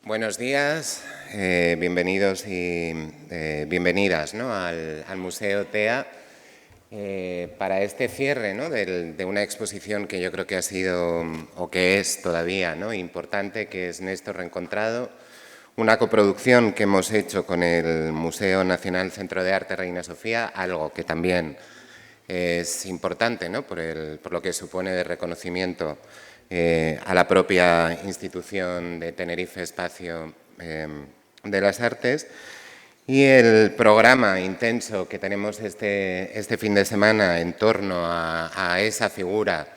Buenos días, bienvenidos y bienvenidas, ¿no?, al Museo TEA para este cierre, ¿no?, de una exposición que yo creo que ha sido, o que es todavía, ¿no?, importante, que es Néstor Reencontrado, una coproducción que hemos hecho con el Museo Nacional Centro de Arte Reina Sofía, algo que también es importante, ¿no?, por lo que supone de reconocimiento a la propia institución de Tenerife Espacio de las Artes. Y el programa intenso que tenemos este fin de semana en torno a esa figura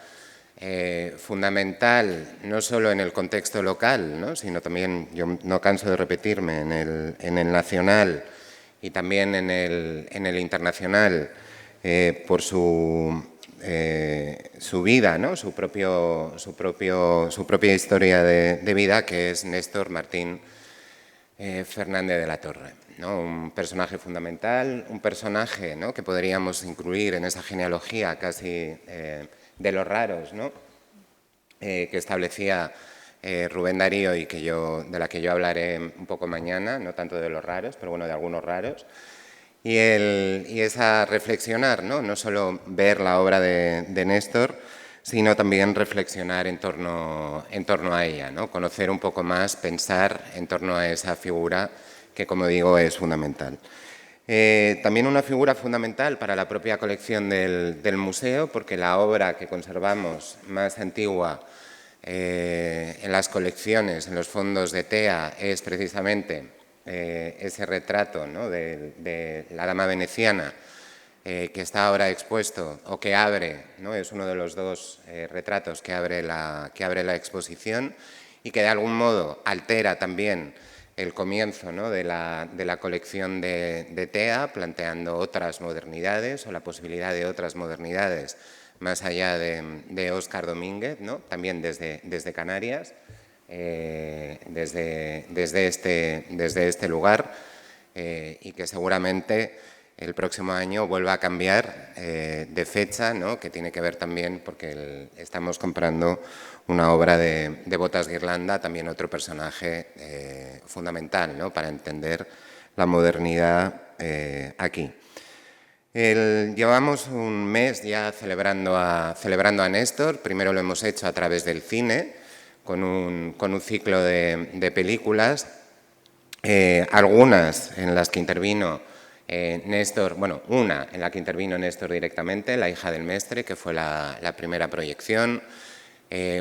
fundamental, no solo en el contexto local, ¿no?, sino también, yo no canso de repetirme, en el nacional y también en el internacional, por su vida, ¿no?, su propia historia de vida, que es Néstor Martín Fernández de la Torre, ¿no?, un personaje fundamental, un personaje, ¿no?, que podríamos incluir en esa genealogía casi de los raros, ¿no?, que establecía Rubén Darío y de la que yo hablaré un poco mañana, no tanto de los raros, pero bueno, de algunos raros. Y es a reflexionar, ¿no?, solo ver la obra de Néstor, sino también reflexionar en torno a ella, ¿no?, conocer un poco más, pensar en torno a esa figura que, como digo, es fundamental. También una figura fundamental para la propia colección del museo, porque la obra que conservamos más antigua en las colecciones, en los fondos de TEA, es precisamente ese retrato, ¿no?, de la dama veneciana, que está ahora expuesto, o que abre, ¿no?, es uno de los dos retratos que abre la exposición, y que de algún modo altera también el comienzo, ¿no?, de la colección de TEA, planteando otras modernidades o la posibilidad de otras modernidades más allá de Óscar Domínguez, ¿no?, también desde Canarias, desde este lugar, y que seguramente el próximo año vuelva a cambiar de fecha, ¿no?, que tiene que ver también porque estamos comprando una obra de Botas Guirlanda, también otro personaje fundamental, ¿no?, para entender la modernidad aquí. Llevamos un mes ya celebrando a Néstor. Primero lo hemos hecho a través del cine, con un ciclo de películas, algunas en las que intervino Néstor, bueno, una en la que intervino Néstor directamente, La hija del mestre, que fue la primera proyección.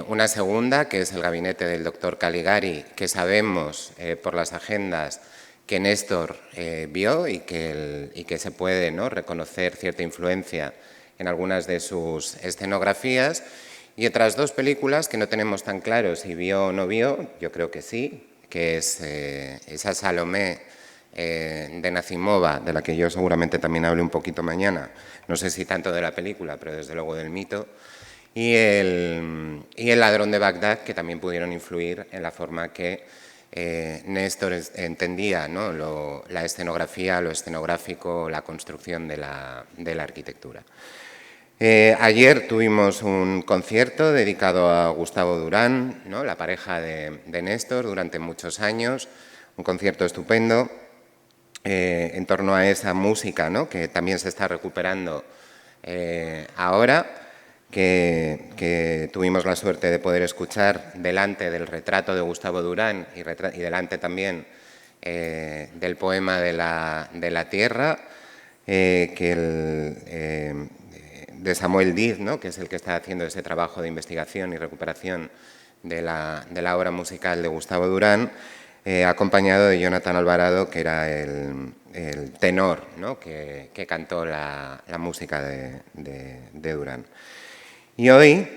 Una segunda, que es El gabinete del doctor Caligari, que sabemos por las agendas que Néstor vio y que se puede, ¿no?, reconocer cierta influencia en algunas de sus escenografías. Y otras dos películas que no tenemos tan claro si vio o no vio, yo creo que sí, que es esa Salomé de Nazimova, de la que yo seguramente también hable un poquito mañana, no sé si tanto de la película, pero desde luego del mito, y el ladrón de Bagdad, que también pudieron influir en la forma que Néstor entendía, ¿no?, la escenografía, lo escenográfico, la construcción de la arquitectura. Ayer tuvimos un concierto dedicado a Gustavo Durán, ¿no?, la pareja de Néstor durante muchos años, un concierto estupendo en torno a esa música, ¿no?, que también se está recuperando ahora, que tuvimos la suerte de poder escuchar delante del retrato de Gustavo Durán y delante también del poema de la tierra, de Samuel Diz, ¿no?, que es el que está haciendo ese trabajo de investigación y recuperación de la obra musical de Gustavo Durán, acompañado de Jonathan Alvarado, que era el tenor, ¿no?, que cantó la música de Durán. Y hoy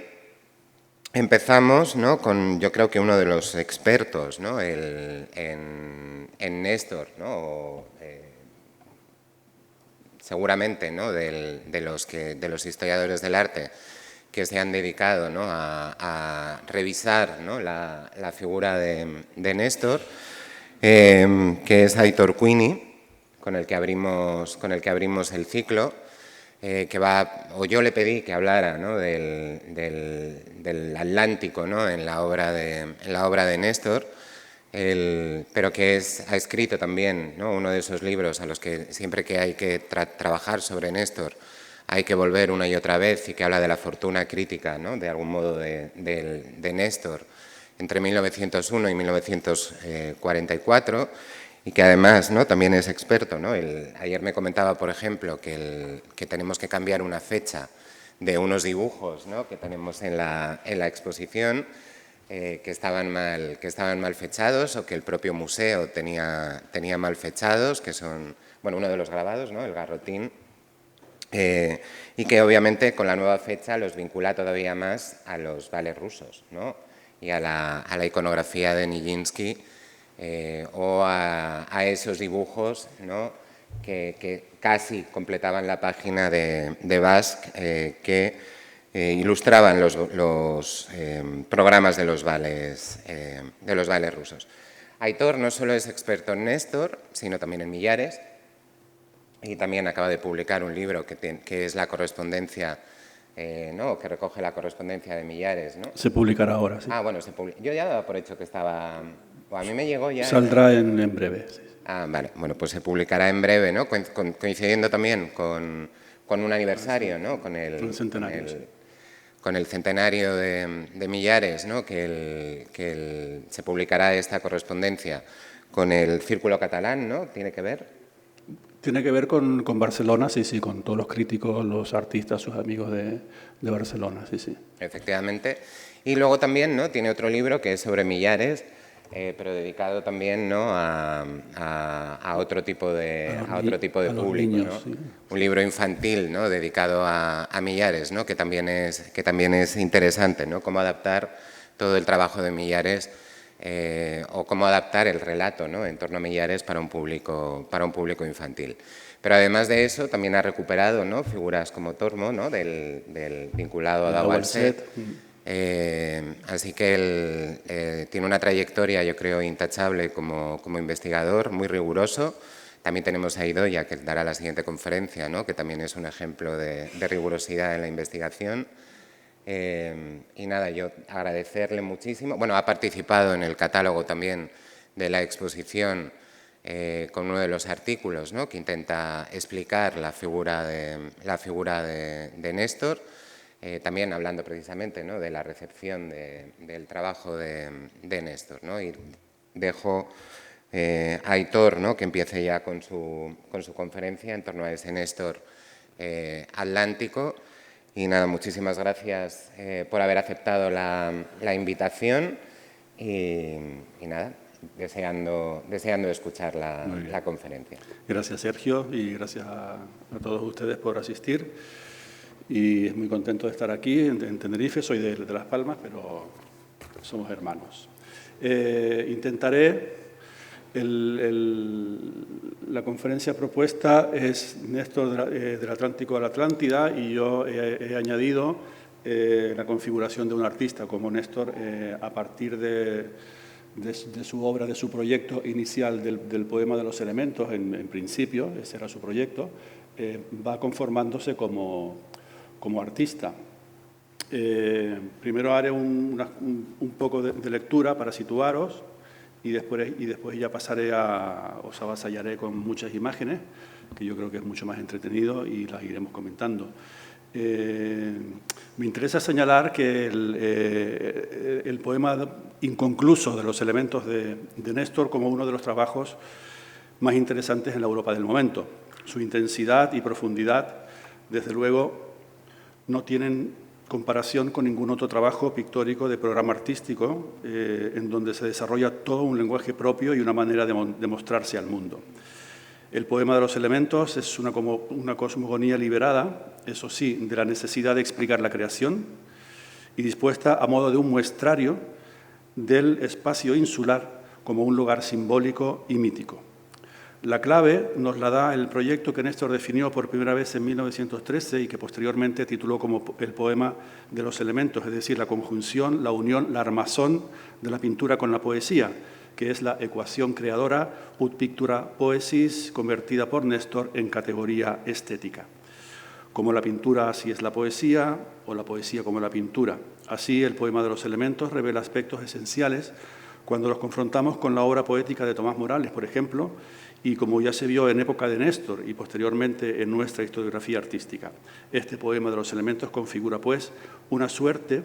empezamos, ¿no?, con, yo creo que uno de los expertos, ¿no?, en Néstor, ¿no?, seguramente, ¿no?, de los historiadores del arte que se han dedicado, ¿no?, a revisar, ¿no?, la figura de Néstor, que es Aitor Quini, con el que abrimos el ciclo, yo le pedí que hablara, ¿no?, del Atlántico, ¿no?, en la obra de Néstor, pero que ha escrito también, ¿no?, uno de esos libros a los que siempre que hay que trabajar sobre Néstor hay que volver una y otra vez, y que habla de la fortuna crítica, ¿no?, de algún modo de Néstor entre 1901 y 1944, y que además, ¿no?, también es experto, ¿no? Ayer me comentaba, por ejemplo, que tenemos que cambiar una fecha de unos dibujos, ¿no?, que tenemos en la exposición, que estaban mal fechados, o que el propio museo tenía mal fechados, que son, bueno, uno de los grabados, ¿no?, el garrotín, y que obviamente con la nueva fecha los vincula todavía más a los vales rusos, ¿no?, y a la iconografía de Nijinsky, o a esos dibujos, ¿no?, que casi completaban la página de Basque, que ilustraban los programas de los vales rusos. Aitor no solo es experto en Néstor, sino también en Millares, y también acaba de publicar un libro que es la correspondencia, ¿no?, que recoge la correspondencia de Millares, ¿no? Se publicará ahora, sí. Ah, bueno, yo ya daba por hecho que estaba... a mí me llegó ya... Saldrá en breve, sí. Ah, vale. Bueno, pues se publicará en breve, ¿no?, coincidiendo también con un aniversario, ¿no?, con el centenario, sí. Con el centenario de Millares, ¿no?, se publicará esta correspondencia con el Círculo Catalán, ¿no? ¿Tiene que ver? Tiene que ver con Barcelona, sí, con todos los críticos, los artistas, sus amigos de Barcelona, sí. Efectivamente. Y luego también, ¿no?, tiene otro libro que es sobre Millares, pero dedicado también, ¿no?, a otro tipo de público, niños, ¿no? Sí. Un libro infantil, ¿no?, dedicado a Millares, ¿no?, que también es interesante, ¿no?, cómo adaptar todo el trabajo de Millares, o cómo adaptar el relato, ¿no?, en torno a Millares para un público infantil. Pero además de eso, también ha recuperado, ¿no?, figuras como Tormo, ¿no?, del vinculado a Daualset. Así que él tiene una trayectoria, yo creo, intachable como investigador, muy riguroso. También tenemos a Idoia, que dará la siguiente conferencia, ¿no?, que también es un ejemplo de rigurosidad en la investigación. Y nada, yo agradecerle muchísimo. Bueno, ha participado en el catálogo también de la exposición, con uno de los artículos, ¿no?, que intenta explicar la figura de Néstor, también hablando precisamente, ¿no?, de la recepción del trabajo de Néstor, ¿no? Y dejo a Aitor, ¿no?, que empiece ya con su conferencia en torno a ese Néstor atlántico. Y nada, muchísimas gracias por haber aceptado la invitación, y nada, deseando escuchar la conferencia. Gracias, Sergio, y gracias a todos ustedes por asistir. Y muy contento de estar aquí en Tenerife. Soy de Las Palmas, pero somos hermanos. Intentaré... la conferencia propuesta es Néstor del Atlántico a la Atlántida, y yo he añadido la configuración de un artista como Néstor a partir de su obra, de su proyecto inicial del poema de los elementos. En principio, ese era su proyecto, va conformándose como artista. Primero haré un poco de lectura para situaros, y después ya os avasallaré con muchas imágenes, que yo creo que es mucho más entretenido, y las iremos comentando. Me interesa señalar que el poema inconcluso de los elementos de Néstor como uno de los trabajos más interesantes en la Europa del momento. Su intensidad y profundidad, desde luego, no tienen comparación con ningún otro trabajo pictórico de programa artístico, en donde se desarrolla todo un lenguaje propio y una manera de mostrarse al mundo. El poema de los elementos es una cosmogonía liberada, eso sí, de la necesidad de explicar la creación, y dispuesta a modo de un muestrario del espacio insular como un lugar simbólico y mítico. La clave nos la da el proyecto que Néstor definió por primera vez en 1913 y que posteriormente tituló como el poema de los elementos, es decir, la conjunción, la unión, la armazón de la pintura con la poesía, que es la ecuación creadora ut pictura poesis, convertida por Néstor en categoría estética. Como la pintura, así es la poesía, o la poesía como la pintura. Así, el poema de los elementos revela aspectos esenciales cuando los confrontamos con la obra poética de Tomás Morales, por ejemplo, y como ya se vio en época de Néstor y posteriormente en nuestra historiografía artística. Este poema de los elementos configura, pues, una suerte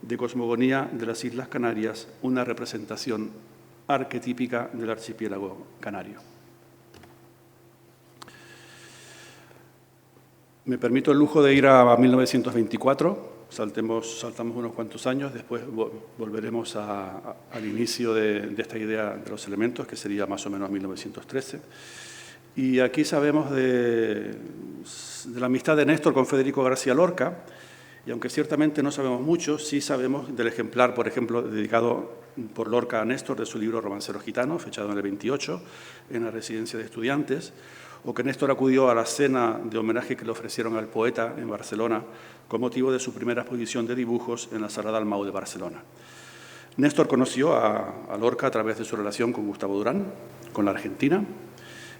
de cosmogonía de las Islas Canarias, una representación arquetípica del archipiélago canario. Me permito el lujo de ir a 1924, saltamos unos cuantos años, después volveremos al inicio de esta idea de los elementos, que sería más o menos 1913. Y aquí sabemos de la amistad de Néstor con Federico García Lorca, y aunque ciertamente no sabemos mucho, sí sabemos del ejemplar, por ejemplo, dedicado por Lorca a Néstor de su libro Romancero Gitano, fechado en el 28, en la residencia de estudiantes, o que Néstor acudió a la cena de homenaje que le ofrecieron al poeta en Barcelona con motivo de su primera exposición de dibujos en la Sala Dalmau de Barcelona. Néstor conoció a Lorca a través de su relación con Gustavo Durán, con la Argentina,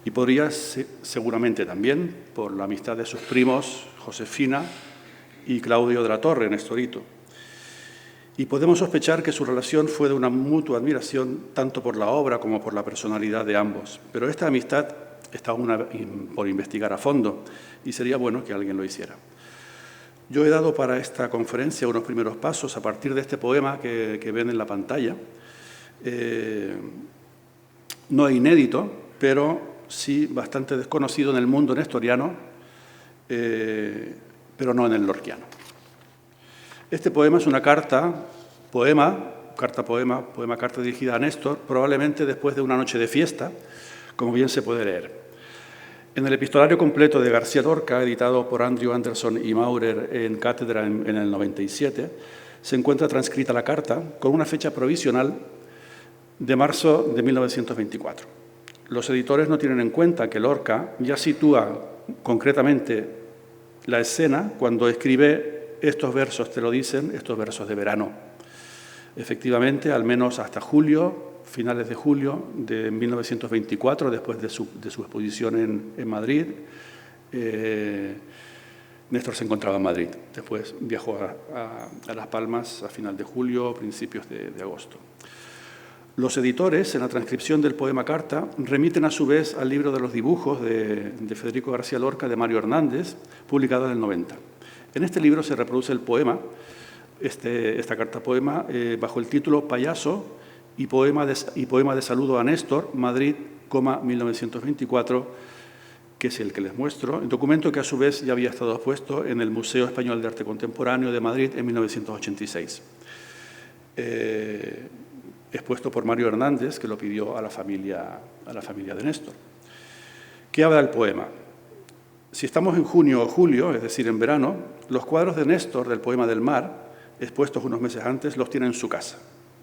y podría seguramente también por la amistad de sus primos Josefina y Claudio de la Torre, Nestorito. Y podemos sospechar que su relación fue de una mutua admiración tanto por la obra como por la personalidad de ambos. Pero esta amistad está aún por investigar a fondo y sería bueno que alguien lo hiciera. Yo he dado para esta conferencia unos primeros pasos a partir de este poema que ven en la pantalla. No es inédito, pero sí bastante desconocido en el mundo nestoriano, pero no en el lorquiano. Este poema es una carta dirigida a Néstor, probablemente después de una noche de fiesta, como bien se puede leer. En el epistolario completo de García Lorca, editado por Andrew Anderson y Maurer en cátedra en el 97, se encuentra transcrita la carta con una fecha provisional de marzo de 1924. Los editores no tienen en cuenta que Lorca ya sitúa concretamente la escena cuando escribe estos versos, te lo dicen, estos versos de verano. Efectivamente, al menos hasta julio, finales de julio de 1924, después de su exposición en Madrid, Néstor se encontraba en Madrid. Después viajó a Las Palmas a final de julio, principios de agosto. Los editores, en la transcripción del poema Carta, remiten a su vez al libro de los dibujos de Federico García Lorca, de Mario Hernández, publicado en el 90. En este libro se reproduce el poema, esta carta-poema, bajo el título Payaso y poema de saludo a Néstor, Madrid, 1924, que es el que les muestro, el documento que a su vez ya había estado expuesto en el Museo Español de Arte Contemporáneo de Madrid en 1986. Expuesto por Mario Hernández, que lo pidió a la familia de Néstor. ¿Qué habla el poema? Si estamos en junio o julio, es decir, en verano, los cuadros de Néstor del poema del mar, expuestos unos meses antes, los tiene en su casa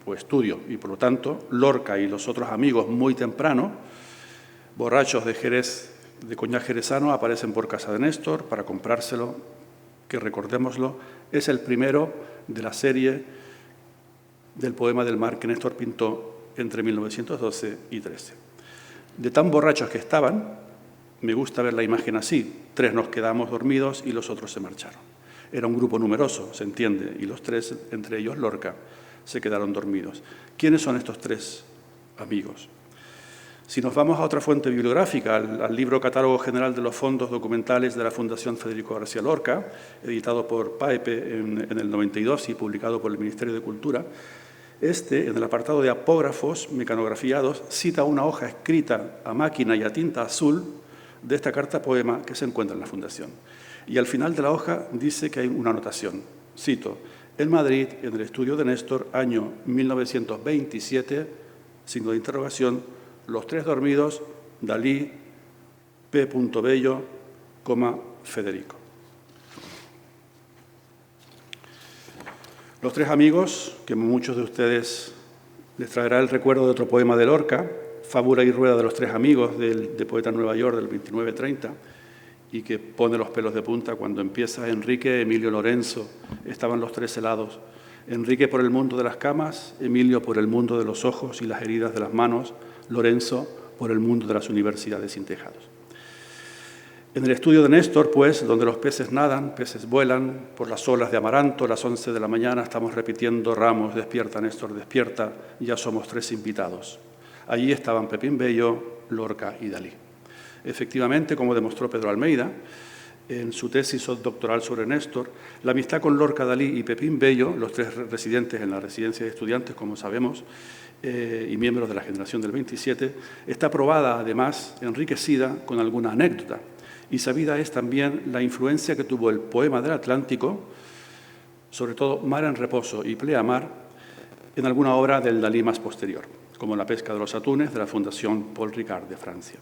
o estudio, y por lo tanto Lorca y los otros amigos muy temprano, borrachos de Jerez, de coñac jerezano, aparecen por casa de Néstor para comprárselo, que recordémoslo, es el primero de la serie del poema del mar que Néstor pintó entre 1912 y 13. De tan borrachos que estaban, me gusta ver la imagen así, 3 nos quedamos dormidos y los otros se marcharon. Era un grupo numeroso, se entiende, y los 3, entre ellos Lorca, se quedaron dormidos. ¿Quiénes son estos 3 amigos? Si nos vamos a otra fuente bibliográfica, al libro Catálogo General de los Fondos Documentales de la Fundación Federico García Lorca, editado por Paepe en el 92 y publicado por el Ministerio de Cultura, en el apartado de apógrafos mecanografiados, cita una hoja escrita a máquina y a tinta azul de esta carta-poema que se encuentra en la Fundación. Y al final de la hoja dice que hay una anotación. Cito, en Madrid, en el estudio de Néstor, año 1927, signo de interrogación, los 3 dormidos, Dalí, P. Bello, Federico. Los 3 amigos, que muchos de ustedes les traerá el recuerdo de otro poema de Lorca, Fábula y rueda de los 3 amigos, de Poeta Nueva York, del 29-30, y que pone los pelos de punta cuando empieza Enrique, Emilio, Lorenzo, estaban los 3 helados. Enrique por el mundo de las camas, Emilio por el mundo de los ojos y las heridas de las manos, Lorenzo por el mundo de las universidades sin tejados. En el estudio de Néstor, pues, donde los peces nadan, peces vuelan, por las olas de Amaranto, a las 11 de la mañana estamos repitiendo Ramos, despierta, Néstor, despierta, ya somos 3 invitados. Allí estaban Pepín Bello, Lorca y Dalí. Efectivamente, como demostró Pedro Almeida, en su tesis doctoral sobre Néstor, la amistad con Lorca, Dalí y Pepín Bello, los 3 residentes en la residencia de estudiantes, como sabemos, y miembros de la generación del 27, está probada, además, enriquecida con alguna anécdota. Y sabida es también la influencia que tuvo el poema del Atlántico, sobre todo Mar en reposo y Pleamar, en alguna obra del Dalí más posterior, como La pesca de los atunes, de la Fundación Paul Ricard de Francia.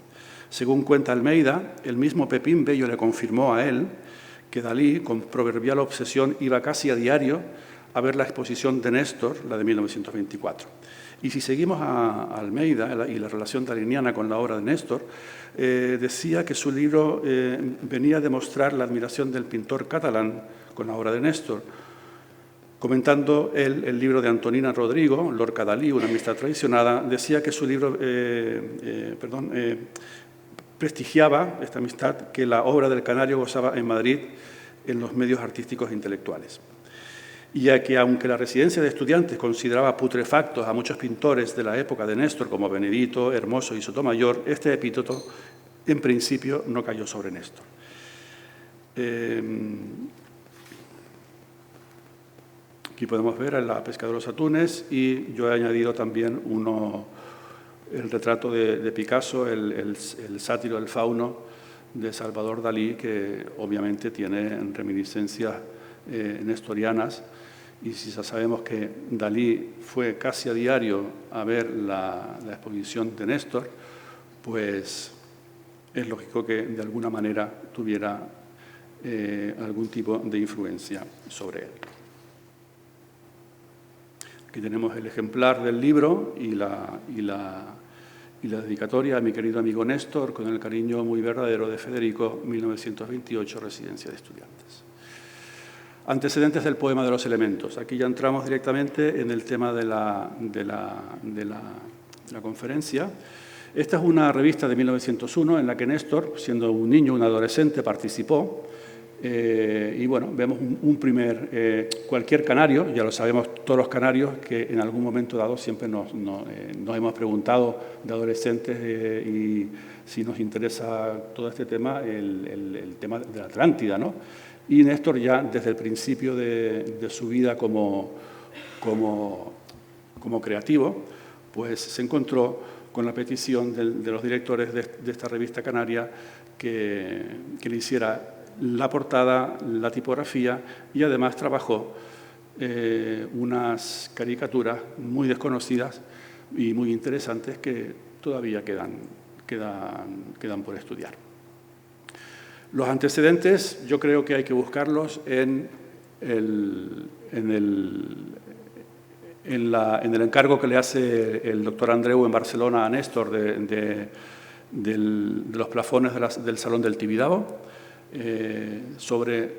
Según cuenta Almeida, el mismo Pepín Bello le confirmó a él que Dalí, con proverbial obsesión, iba casi a diario a ver la exposición de Néstor, la de 1924. Y si seguimos a Almeida y la relación daliniana con la obra de Néstor, decía que su libro venía a demostrar la admiración del pintor catalán con la obra de Néstor. Comentando el libro de Antonina Rodrigo, Lorca Dalí, una amistad traicionada, decía que su libro prestigiaba esta amistad que la obra del Canario gozaba en Madrid en los medios artísticos e intelectuales. Y ya que, aunque la residencia de estudiantes consideraba putrefactos a muchos pintores de la época de Néstor, como Benedito, Hermoso y Sotomayor, este epíteto, en principio, no cayó sobre Néstor. Aquí podemos ver La pesca de los atunes y yo he añadido también el retrato de Picasso, el sátiro del fauno de Salvador Dalí, que obviamente tiene reminiscencias nestorianas. Y si ya sabemos que Dalí fue casi a diario a ver la exposición de Néstor, pues es lógico que de alguna manera tuviera algún tipo de influencia sobre él. Aquí tenemos el ejemplar del libro y la dedicatoria a mi querido amigo Néstor, con el cariño muy verdadero de Federico, 1928, Residencia de Estudiantes. Antecedentes del poema de los elementos. Aquí ya entramos directamente en el tema de la conferencia. Esta es una revista de 1901 en la que Néstor, siendo un niño, un adolescente, participó. Y bueno, vemos cualquier canario, ya lo sabemos todos los canarios, que en algún momento dado siempre nos hemos preguntado de adolescentes y si nos interesa todo este tema, el tema de la Atlántida, ¿no? Y Néstor ya desde el principio de su vida como creativo, pues se encontró con la petición de los directores de esta revista canaria que le hiciera la portada, la tipografía y además trabajó unas caricaturas muy desconocidas y muy interesantes que todavía quedan por estudiar. Los antecedentes yo creo que hay que buscarlos en el encargo que le hace el doctor Andreu en Barcelona a Néstor de los plafones del Salón del Tibidabo, sobre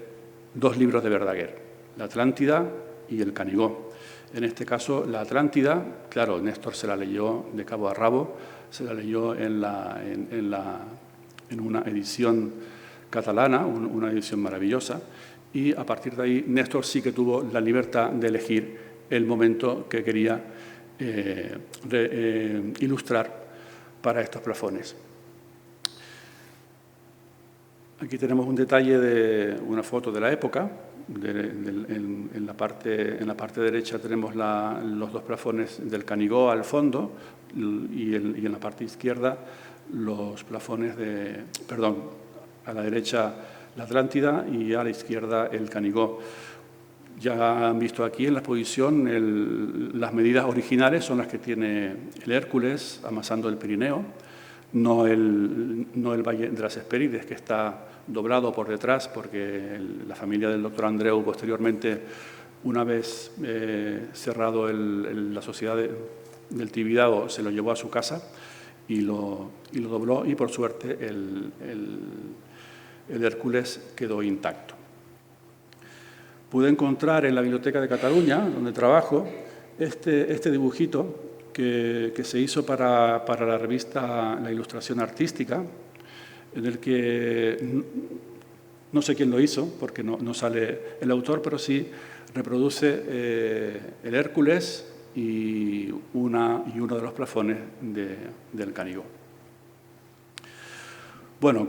2 libros de Verdaguer, La Atlántida y El Canigó. En este caso, La Atlántida, claro, Néstor se la leyó de cabo a rabo, se la leyó en una edición catalana, una edición maravillosa, y a partir de ahí Néstor sí que tuvo la libertad de elegir el momento que quería ilustrar para estos plafones. Aquí tenemos un detalle de una foto de la época. En la parte derecha tenemos los 2 plafones del Canigó al fondo y en la parte izquierda los plafones a la derecha la Atlántida y a la izquierda el Canigó. Ya han visto aquí en la exposición las medidas originales son las que tiene el Hércules amasando el Pirineo, no el Valle de las Hespérides, que está doblado por detrás, porque la familia del doctor Andreu posteriormente, una vez cerrado la sociedad del Tibidabo, se lo llevó a su casa y lo dobló y, por suerte, el Hércules quedó intacto. Pude encontrar en la Biblioteca de Cataluña, donde trabajo, este dibujito que se hizo para la revista La Ilustración Artística, en el que no sé quién lo hizo, porque no sale el autor, pero sí reproduce el Hércules y uno de los plafones del Canigó. Bueno,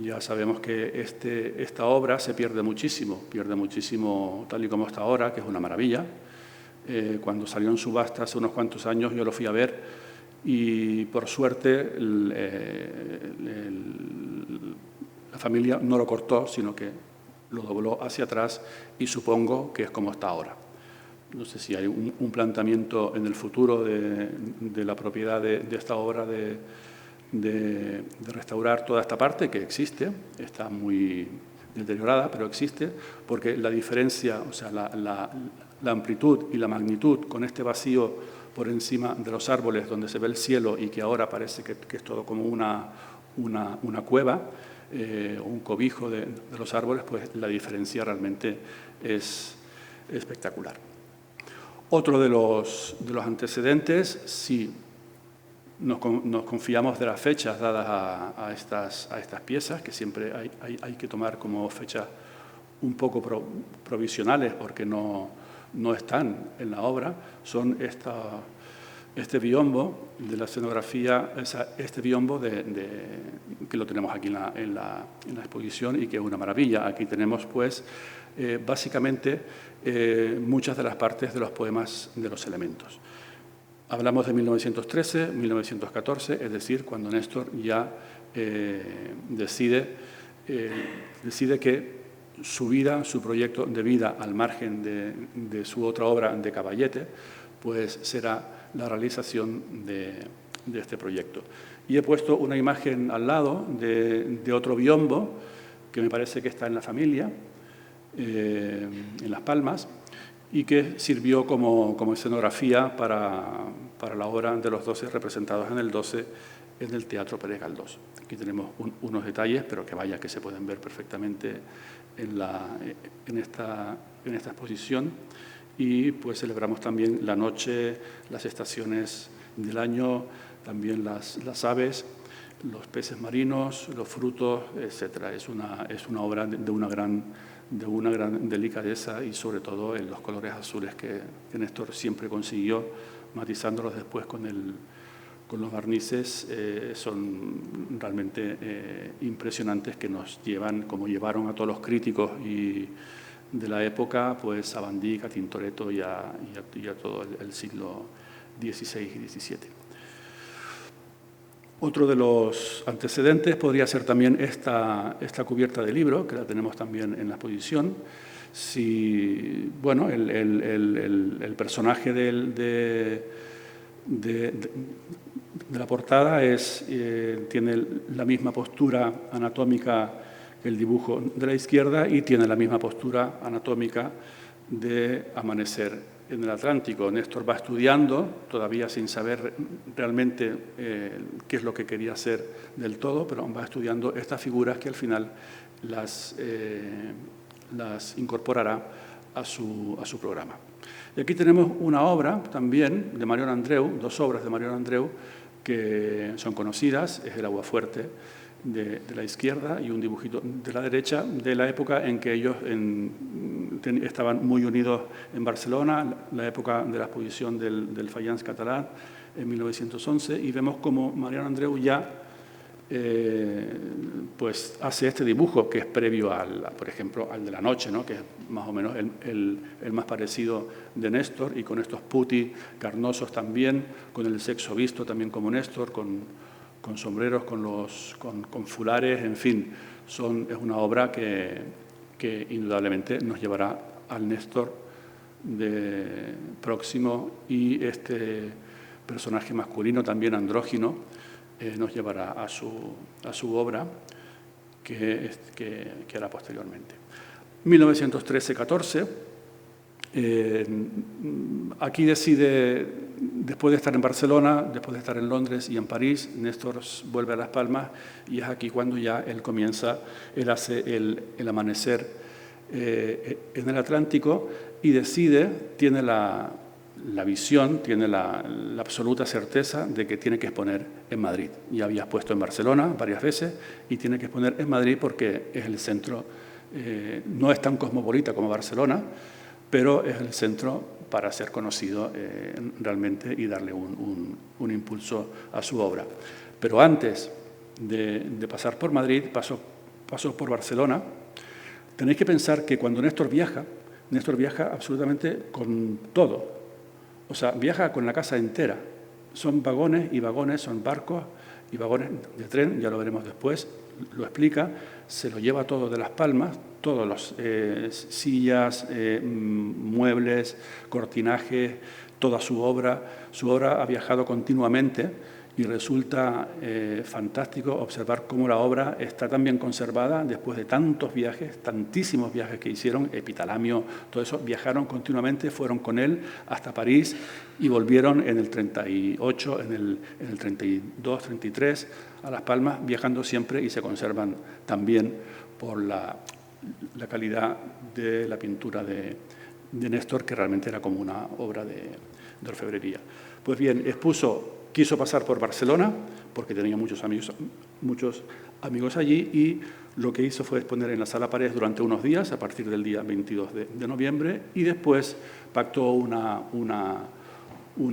ya sabemos que esta obra se pierde muchísimo tal y como está ahora, que es una maravilla. Cuando salió en subasta hace unos cuantos años yo lo fui a ver y por suerte la familia no lo cortó, sino que lo dobló hacia atrás y supongo que es como está ahora. No sé si hay un planteamiento en el futuro de la propiedad de esta obra de restaurar toda esta parte, que existe, está muy deteriorada, pero existe, porque la diferencia, o sea, la amplitud y la magnitud con este vacío por encima de los árboles donde se ve el cielo y que ahora parece que es todo como una cueva, un cobijo de los árboles, pues la diferencia realmente es espectacular. Otro de los antecedentes, si nos confiamos de las fechas dadas a estas piezas, que siempre hay que tomar como fechas un poco provisionales porque no están en la obra, son este biombo de la escenografía, este biombo que lo tenemos aquí en la exposición y que es una maravilla. Aquí tenemos, pues, básicamente muchas de las partes de los poemas de los elementos. Hablamos de 1913, 1914, es decir, cuando Néstor ya decide que su vida, su proyecto de vida al margen de su otra obra de Caballete, pues será la realización de este proyecto. Y he puesto una imagen al lado de otro biombo que me parece que está en la familia, en Las Palmas, y que sirvió como escenografía para la obra de los 12 representados en el 12 en el Teatro Pérez Galdós. Aquí tenemos unos detalles, pero que vaya que se pueden ver perfectamente en esta exposición. Y pues celebramos también la noche, las estaciones del año, también las aves, los peces marinos, los frutos, etc. Es una obra de una gran delicadeza y sobre todo en los colores azules que Néstor siempre consiguió, matizándolos después con los barnices, son realmente impresionantes, que nos llevan, como llevaron a todos los críticos y de la época, pues a Van Dyck, a Tintoretto y a todo el siglo XVI y XVII. Otro de los antecedentes podría ser también esta cubierta de libro, que la tenemos también en la exposición. Bueno, el personaje de la portada tiene la misma postura anatómica que el dibujo de la izquierda y tiene la misma postura anatómica de amanecer en el Atlántico. Néstor va estudiando, todavía sin saber realmente qué es lo que quería hacer del todo, pero va estudiando estas figuras que al final las incorporará a su programa. Y aquí tenemos una obra también de Marion Andreu, dos obras de Marion Andreu que son conocidas, es El aguafuerte de la izquierda y un dibujito de la derecha, de la época en que ellos estaban muy unidos en Barcelona, la época de la exposición del Faians catalán en 1911, y vemos como Marion Andreu ya pues hace este dibujo que es previo por ejemplo, al de la noche, ¿no? Que es más o menos el más parecido de Néstor, y con estos putti carnosos también, con el sexo visto también como Néstor, con sombreros, con fulares, en fin, es una obra que indudablemente nos llevará al Néstor próximo, y este personaje masculino también andrógino nos llevará a su obra que hará posteriormente. 1913-14, aquí decide, después de estar en Barcelona, después de estar en Londres y en París, Néstor vuelve a Las Palmas, y es aquí cuando ya él hace el amanecer en el Atlántico, y tiene la la visión, tiene la absoluta certeza de que tiene que exponer en Madrid. Ya había expuesto en Barcelona varias veces y tiene que exponer en Madrid porque es el centro, no es tan cosmopolita como Barcelona, pero es el centro para ser conocido realmente y darle un impulso a su obra. Pero antes de pasar por Madrid, pasó por Barcelona. Tenéis que pensar que cuando Néstor viaja absolutamente con todo. O sea, viaja con la casa entera. Son vagones y vagones, son barcos y vagones de tren, ya lo veremos después, lo explica, se lo lleva todo de Las Palmas, todos los sillas, muebles, cortinajes, toda su obra. Su obra ha viajado continuamente y resulta fantástico observar cómo la obra está tan bien conservada después de tantos viajes, tantísimos viajes que hicieron, Epitalamio, todo eso, viajaron continuamente, fueron con él hasta París y volvieron en el 38, en el 32, 33 a Las Palmas, viajando siempre y se conservan también por la calidad de la pintura de Néstor, que realmente era como una obra de orfebrería. Pues bien, quiso pasar por Barcelona, porque tenía muchos amigos allí, y lo que hizo fue exponer en la Sala Paredes durante unos días, a partir del día 22 de noviembre, y después pactó una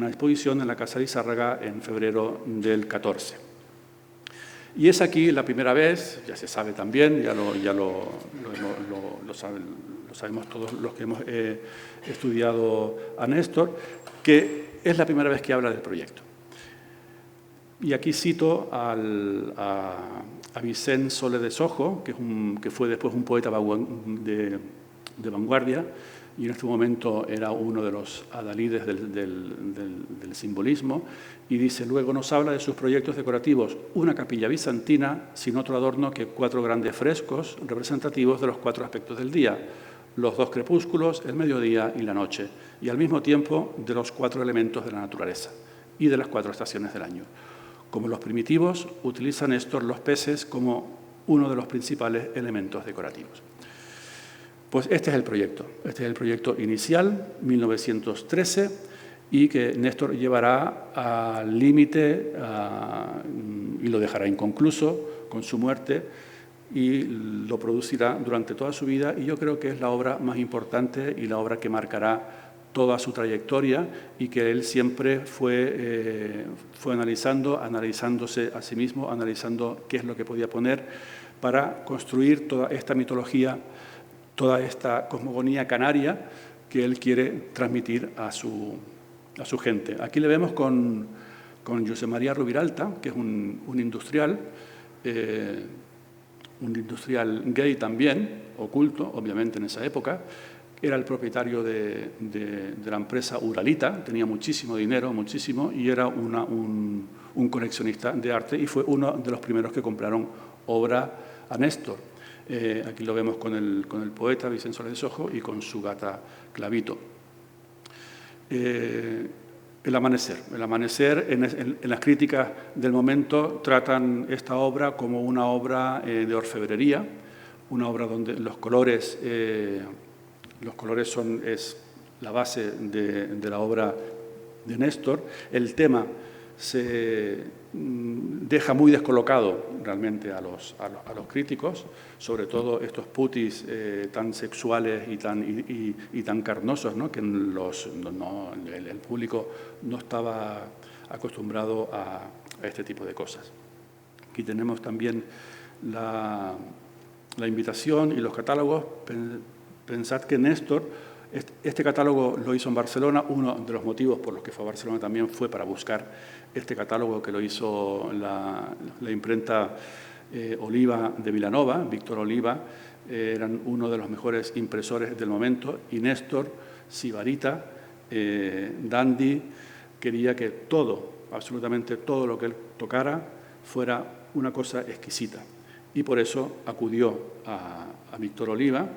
exposición en la Casa de Izárraga en febrero del 14. Y es aquí la primera vez, ya se sabe también, ya lo sabemos todos los que hemos estudiado a Néstor, que es la primera vez que habla del proyecto. Y aquí cito a Vicent Solé de Sojo, que fue después un poeta de vanguardia, y en este momento era uno de los adalides del simbolismo, y dice: luego nos habla de sus proyectos decorativos, una capilla bizantina sin otro adorno que 4 grandes frescos representativos de los 4 aspectos del día, los 2 crepúsculos, el mediodía y la noche, y al mismo tiempo de los 4 elementos de la naturaleza y de las 4 estaciones del año. Como los primitivos, utiliza Néstor los peces como uno de los principales elementos decorativos. Pues este es el proyecto inicial, 1913, y que Néstor llevará al límite y lo dejará inconcluso con su muerte, y lo producirá durante toda su vida, y yo creo que es la obra más importante y la obra que marcará toda su trayectoria, y que él siempre fue analizándose a sí mismo, analizando qué es lo que podía poner para construir toda esta mitología, toda esta cosmogonía canaria que él quiere transmitir a su gente. Aquí le vemos con Josep María Rubiralta, que es un industrial gay también, oculto, obviamente, en esa época. Era el propietario de la empresa Uralita, tenía muchísimo dinero, y era un coleccionista de arte, y fue uno de los primeros que compraron obra a Néstor. Aquí lo vemos con el poeta Vicent Solé de Sojo y con su gata Clavito. El amanecer en las críticas del momento tratan esta obra como una obra de orfebrería, una obra donde los colores es la base de la obra de Néstor. El tema se deja muy descolocado realmente a los críticos, sobre todo estos putis tan sexuales y tan carnosos, ¿no? Que el público no estaba acostumbrado a este tipo de cosas. Aquí tenemos también la invitación y los catálogos. Pensad que Néstor, este catálogo lo hizo en Barcelona. Uno de los motivos por los que fue a Barcelona también fue para buscar este catálogo, que lo hizo la imprenta Oliva de Vilanova, Víctor Oliva. Eran uno de los mejores impresores del momento, y Néstor, sibarita, dandy, quería que todo, absolutamente todo lo que él tocara fuera una cosa exquisita. Y por eso acudió a Víctor Oliva,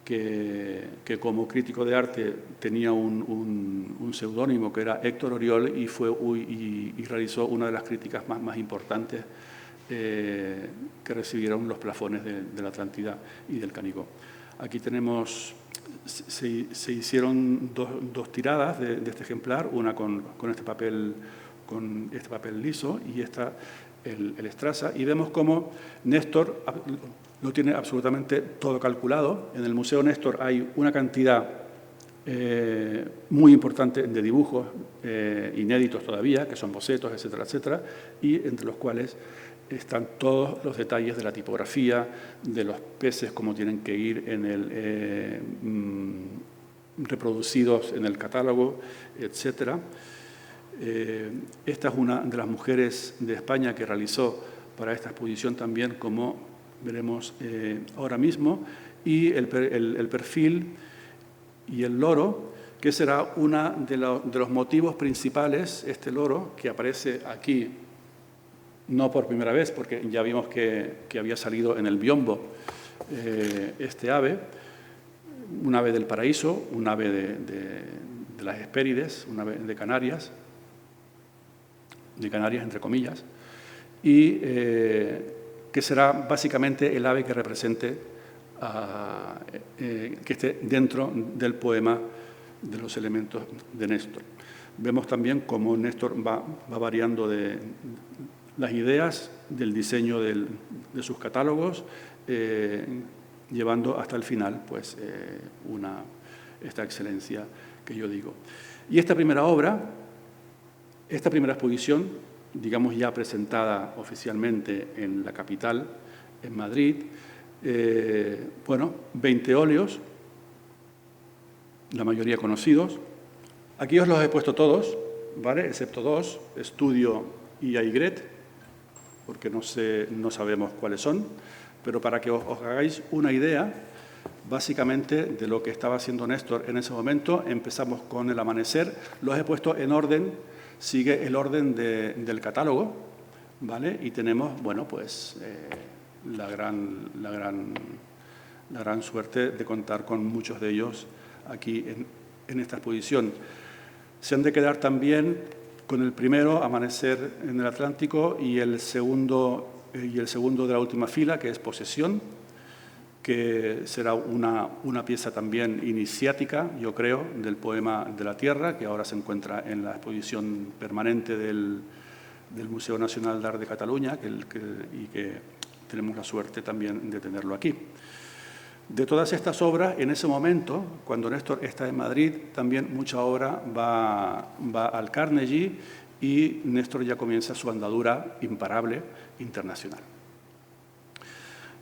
que como crítico de arte tenía un seudónimo que era Héctor Oriol, y realizó una de las críticas más importantes que recibieron los plafones de la Atlántida y del Canigó. Aquí tenemos se hicieron dos tiradas de este ejemplar, una con este papel liso y esta el estraza, y vemos cómo Néstor lo tiene absolutamente todo calculado. En el Museo Néstor hay una cantidad muy importante de dibujos inéditos todavía, que son bocetos, etcétera, etcétera, y entre los cuales están todos los detalles de la tipografía, de los peces, cómo tienen que ir en reproducidos en el catálogo, etcétera. Esta es una de las mujeres de España que realizó para esta exposición también, como veremos ahora mismo, y el perfil y el loro, que será uno de los motivos principales, este loro, que aparece aquí, no por primera vez, porque ya vimos que había salido en el biombo este ave, un ave del paraíso, un ave de las Hespérides, un ave de Canarias entre comillas, y que será básicamente el ave que represente, que esté dentro del poema de los elementos de Néstor. Vemos también cómo Néstor va variando de las ideas del diseño de sus catálogos, llevando hasta el final pues, esta excelencia que yo digo. Y esta primera obra, esta primera exposición, digamos ya presentada oficialmente en la capital, en Madrid, 20 óleos, la mayoría conocidos. Aquí os los he puesto todos, ¿vale? Excepto dos, Estudio y Aigret, porque no sabemos cuáles son, pero para que os hagáis una idea, básicamente, de lo que estaba haciendo Néstor en ese momento, empezamos con el amanecer, los he puesto en orden, sigue el orden del catálogo, ¿vale? Y tenemos, bueno, pues la gran suerte de contar con muchos de ellos aquí en esta exposición. Se han de quedar también con el primero, Amanecer en el Atlántico, y el segundo de la última fila, que es Posesión, que será una pieza también iniciática, yo creo, del poema de la Tierra, que ahora se encuentra en la exposición permanente del Museo Nacional d'Art de Cataluña, y que tenemos la suerte también de tenerlo aquí. De todas estas obras, en ese momento, cuando Néstor está en Madrid, también mucha obra va al Carnegie y Néstor ya comienza su andadura imparable internacional.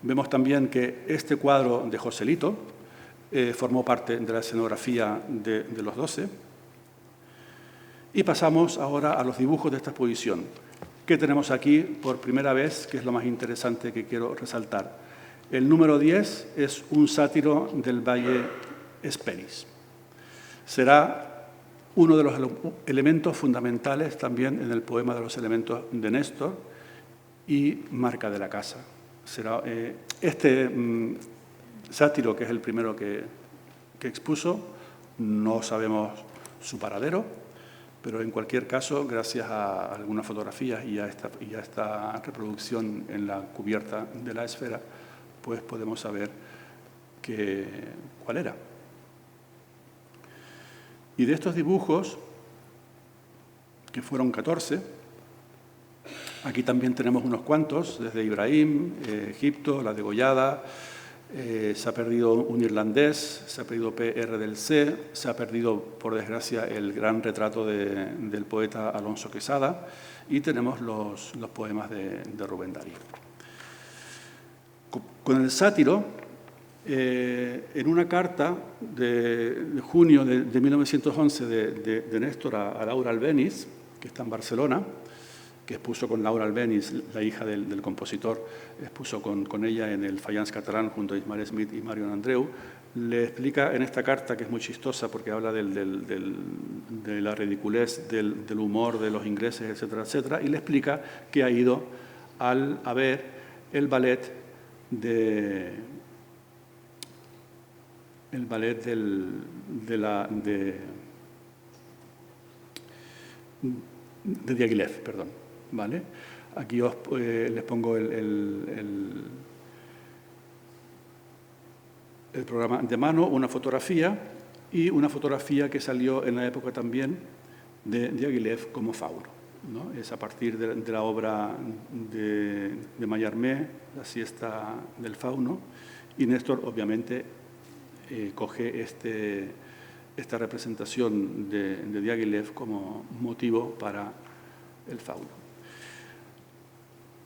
Vemos también que este cuadro de Joselito formó parte de la escenografía de los 12. Y pasamos ahora a los dibujos de esta exposición. ¿Qué tenemos aquí por primera vez? Que es lo más interesante que quiero resaltar. El número 10 es un sátiro del Valle Espenis. Será uno de los elementos fundamentales también en el poema de los elementos de Néstor y marca de la casa. Será este sátiro, que es el primero que expuso, no sabemos su paradero, pero en cualquier caso, gracias a algunas fotografías y a esta reproducción en la cubierta de la esfera, pues podemos saber cuál era. Y de estos dibujos, que fueron 14, aquí también tenemos unos cuantos, desde Ibrahim, Egipto, la degollada, se ha perdido un irlandés, se ha perdido PR del C, se ha perdido, por desgracia, el gran retrato del poeta Alonso Quesada, y tenemos los poemas de Rubén Darío. Con el sátiro, en una carta de junio de 1911 de Néstor a Laura Albéniz, que está en Barcelona, que expuso con Laura Albéniz, la hija del compositor, expuso con ella en el Faians Catalán junto a Ismael Smith y Marion Andreu, le explica en esta carta, que es muy chistosa porque habla de la ridiculez del humor de los ingleses, etcétera, etcétera, y le explica que ha ido a ver el ballet de Diaghilev, perdón, ¿vale? Aquí les pongo el programa de mano, una fotografía y una fotografía que salió en la época también de Diaghilev como fauno, ¿no? Es a partir de la obra de Mallarmé, La siesta del fauno, y Néstor obviamente coge esta representación de Diaghilev como motivo para el fauno.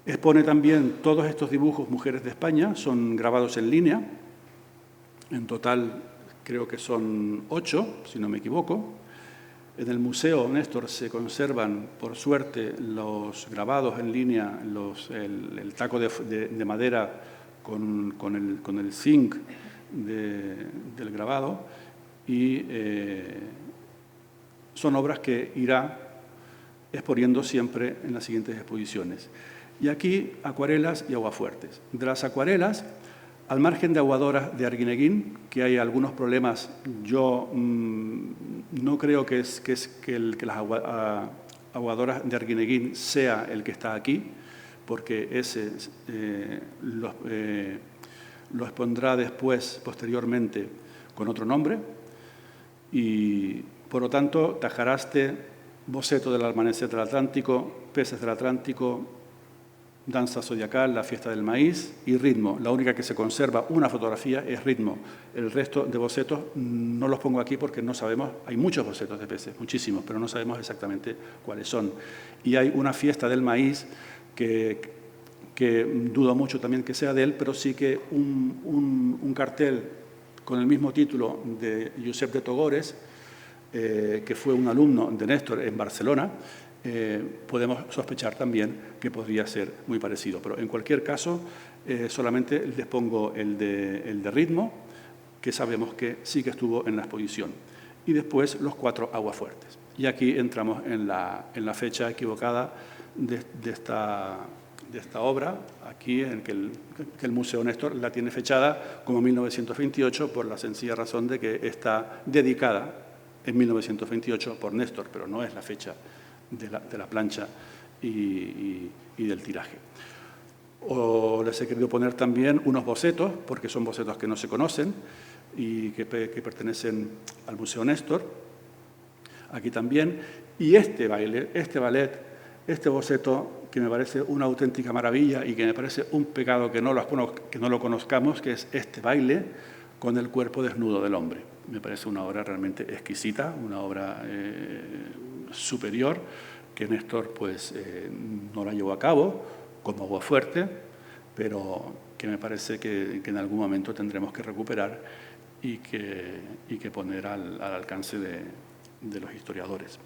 Expone también todos estos dibujos Mujeres de España, son grabados en línea, en total creo que son 8, si no me equivoco. En el Museo Néstor se conservan, por suerte, los grabados en línea, el taco de madera con el zinc del grabado, y son obras que irá exponiendo siempre en las siguientes exposiciones. Y aquí acuarelas y aguafuertes. De las acuarelas, al margen de Aguadoras de Arguineguín, que hay algunos problemas, yo no creo que las Aguadoras de Arguineguín sea el que está aquí, porque ese lo expondrá después, posteriormente, con otro nombre. Y, por lo tanto, Tajaraste, Boceto del Amanecer del Atlántico, Peces del Atlántico, Danza Zodiacal, La Fiesta del Maíz y Ritmo. La única que se conserva una fotografía es Ritmo. El resto de bocetos no los pongo aquí porque no sabemos, hay muchos bocetos de peces, muchísimos, pero no sabemos exactamente cuáles son. Y hay una Fiesta del Maíz que dudo mucho también que sea de él, pero sí que un cartel con el mismo título de Josep de Togores, que fue un alumno de Néstor en Barcelona, podemos sospechar también que podría ser muy parecido. Pero en cualquier caso, solamente les pongo el de Ritmo, que sabemos que sí que estuvo en la exposición. Y después los 4 aguafuertes. Y aquí entramos en la fecha equivocada de esta obra, aquí en que el Museo Néstor la tiene fechada como 1928 por la sencilla razón de que está dedicada en 1928 por Néstor, pero no es la fecha de la plancha y del tiraje. O les he querido poner también unos bocetos, porque son bocetos que no se conocen y que pertenecen al Museo Néstor. Aquí también. Y este ballet, este boceto, que me parece una auténtica maravilla y que me parece un pecado que no lo conozcamos, que es este baile con el cuerpo desnudo del hombre. Me parece una obra realmente exquisita, una obra superior, que Néstor pues, no la llevó a cabo como Aguafuerte, pero que me parece que en algún momento tendremos que recuperar y que poner al alcance de los historiadores.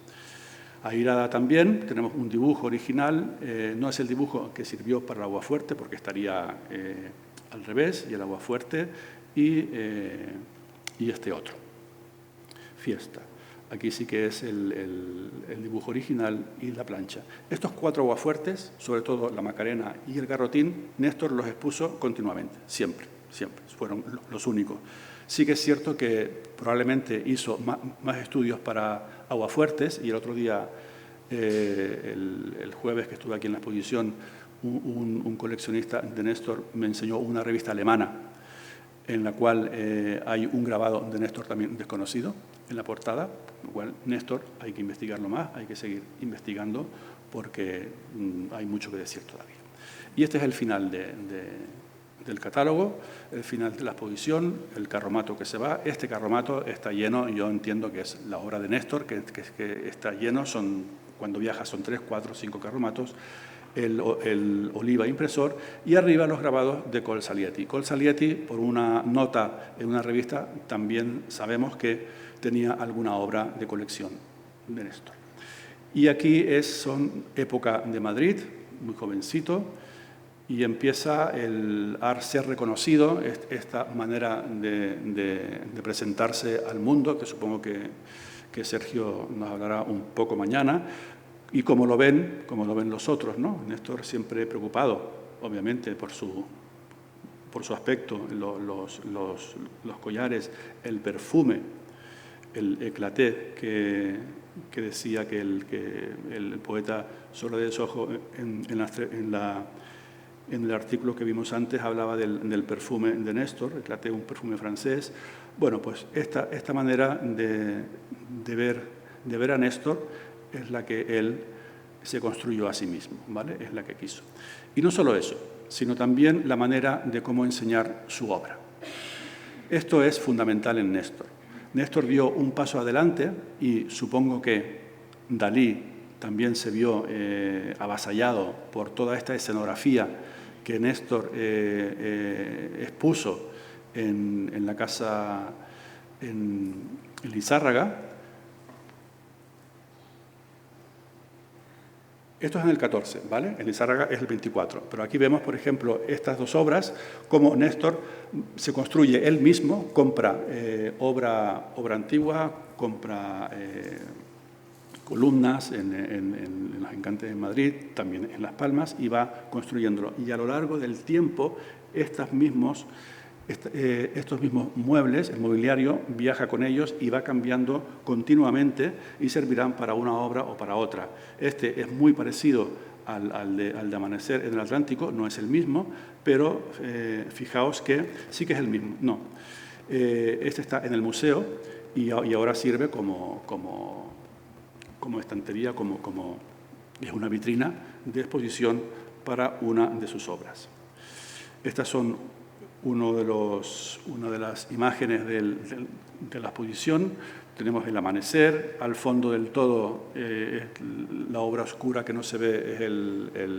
Airada también, tenemos un dibujo original, no es el dibujo que sirvió para el Aguafuerte, porque estaría al revés, y el Aguafuerte, y este otro, Fiesta. Aquí sí que es el dibujo original y la plancha. Estos 4 aguafuertes, sobre todo la Macarena y el Garrotín, Néstor los expuso continuamente, siempre, fueron los únicos. Sí que es cierto que probablemente hizo más estudios para aguafuertes, y el otro día, el jueves que estuve aquí en la exposición, un coleccionista de Néstor me enseñó una revista alemana en la cual hay un grabado de Néstor también desconocido en la portada, lo cual Néstor hay que investigarlo más, hay que seguir investigando porque hay mucho que decir todavía. Y este es el final del catálogo, el final de la exposición, el carromato que se va. Este carromato está lleno, yo entiendo que es la obra de Néstor, que está lleno, cuando viaja son 3, 4, 5 carromatos, el Oliva impresor, y arriba los grabados de Col Salietti. Col Salietti, por una nota en una revista, también sabemos que tenía alguna obra de colección de Néstor. Y aquí son época de Madrid, muy jovencito, y empieza a ser reconocido esta manera de presentarse al mundo, que supongo que Sergio nos hablará un poco mañana, y como lo ven los otros, ¿no? Néstor siempre preocupado, obviamente, por su aspecto, los collares, el perfume, el éclaté que decía que el poeta Soler de Sojo en En el artículo que vimos antes hablaba del perfume de Néstor, el Claté, un perfume francés. Bueno, pues esta manera de ver a Néstor es la que él se construyó a sí mismo, ¿vale? Es la que quiso. Y no solo eso, sino también la manera de cómo enseñar su obra. Esto es fundamental en Néstor. Néstor dio un paso adelante y supongo que Dalí también se vio avasallado por toda esta escenografía que Néstor expuso en la casa en Lizárraga. Esto es en el 14, ¿vale? En Lizárraga es el 24. Pero aquí vemos, por ejemplo, estas dos obras, cómo Néstor se construye él mismo, compra obra antigua, compra columnas en los Encantes de Madrid, también en Las Palmas, y va construyéndolo. Y a lo largo del tiempo, estos mismos muebles, el mobiliario, viaja con ellos y va cambiando continuamente y servirán para una obra o para otra. Este es muy parecido al de Amanecer en el Atlántico, no es el mismo, pero fijaos que sí que es el mismo. No, este está en el museo y ahora sirve como estantería, es una vitrina de exposición para una de sus obras. Estas son una de las imágenes de la exposición. Tenemos el amanecer, al fondo del todo la obra oscura que no se ve es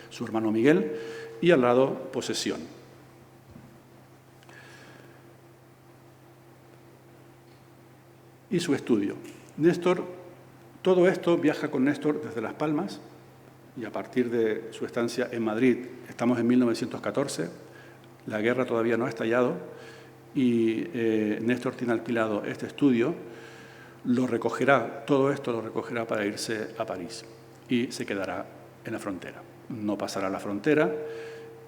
su hermano Miguel, y al lado posesión. Y su estudio. Néstor, todo esto viaja con Néstor desde Las Palmas y a partir de su estancia en Madrid, estamos en 1914, la guerra todavía no ha estallado y Néstor tiene alquilado este estudio, todo esto lo recogerá para irse a París y se quedará en la frontera. No pasará la frontera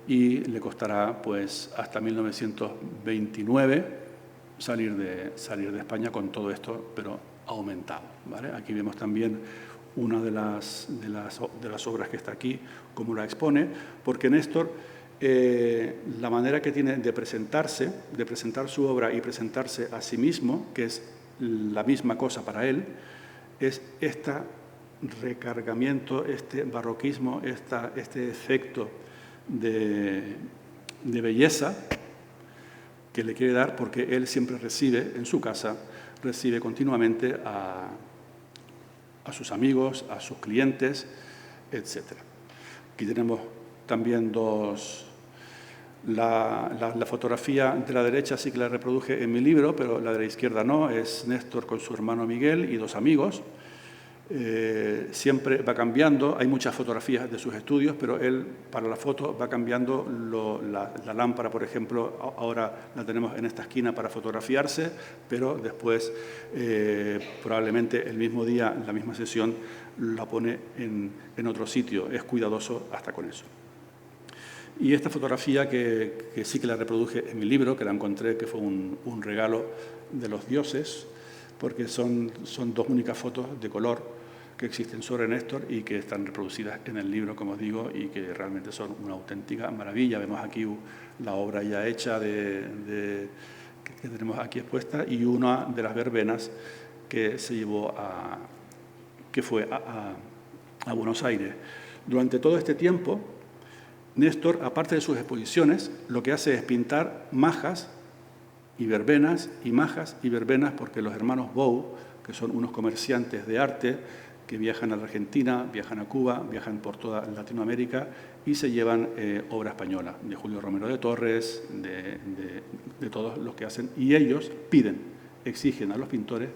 y le costará pues hasta 1929 salir de España con todo esto, pero aumentado, ¿vale? Aquí vemos también una de las obras que está aquí, cómo la expone, porque Néstor, la manera que tiene de presentar su obra y presentarse a sí mismo, que es la misma cosa para él, es este recargamiento, este barroquismo, este efecto de belleza que le quiere dar, porque él siempre recibe en su casa, recibe continuamente a sus amigos, a sus clientes, etc. Aquí tenemos también la fotografía de la derecha sí que la reproduje en mi libro, pero la de la izquierda no, es Néstor con su hermano Miguel y dos amigos. Siempre va cambiando, hay muchas fotografías de sus estudios, pero él para la foto va cambiando la lámpara, por ejemplo, ahora la tenemos en esta esquina para fotografiarse, pero después probablemente el mismo día, en la misma sesión, la pone en otro sitio, es cuidadoso hasta con eso. Y esta fotografía que sí que la reproduje en mi libro, que la encontré, que fue un regalo de los dioses, porque son dos únicas fotos de color que existen sobre Néstor y que están reproducidas en el libro, como os digo, y que realmente son una auténtica maravilla. Vemos aquí la obra ya hecha que tenemos aquí expuesta y una de las verbenas que se llevó que fue a Buenos Aires. Durante todo este tiempo, Néstor, aparte de sus exposiciones, lo que hace es pintar majas y verbenas, y majas y verbenas, porque los hermanos Bou, que son unos comerciantes de arte, que viajan a la Argentina, viajan a Cuba, viajan por toda Latinoamérica y se llevan obra española, de Julio Romero de Torres, de todos los que hacen, y ellos exigen a los pintores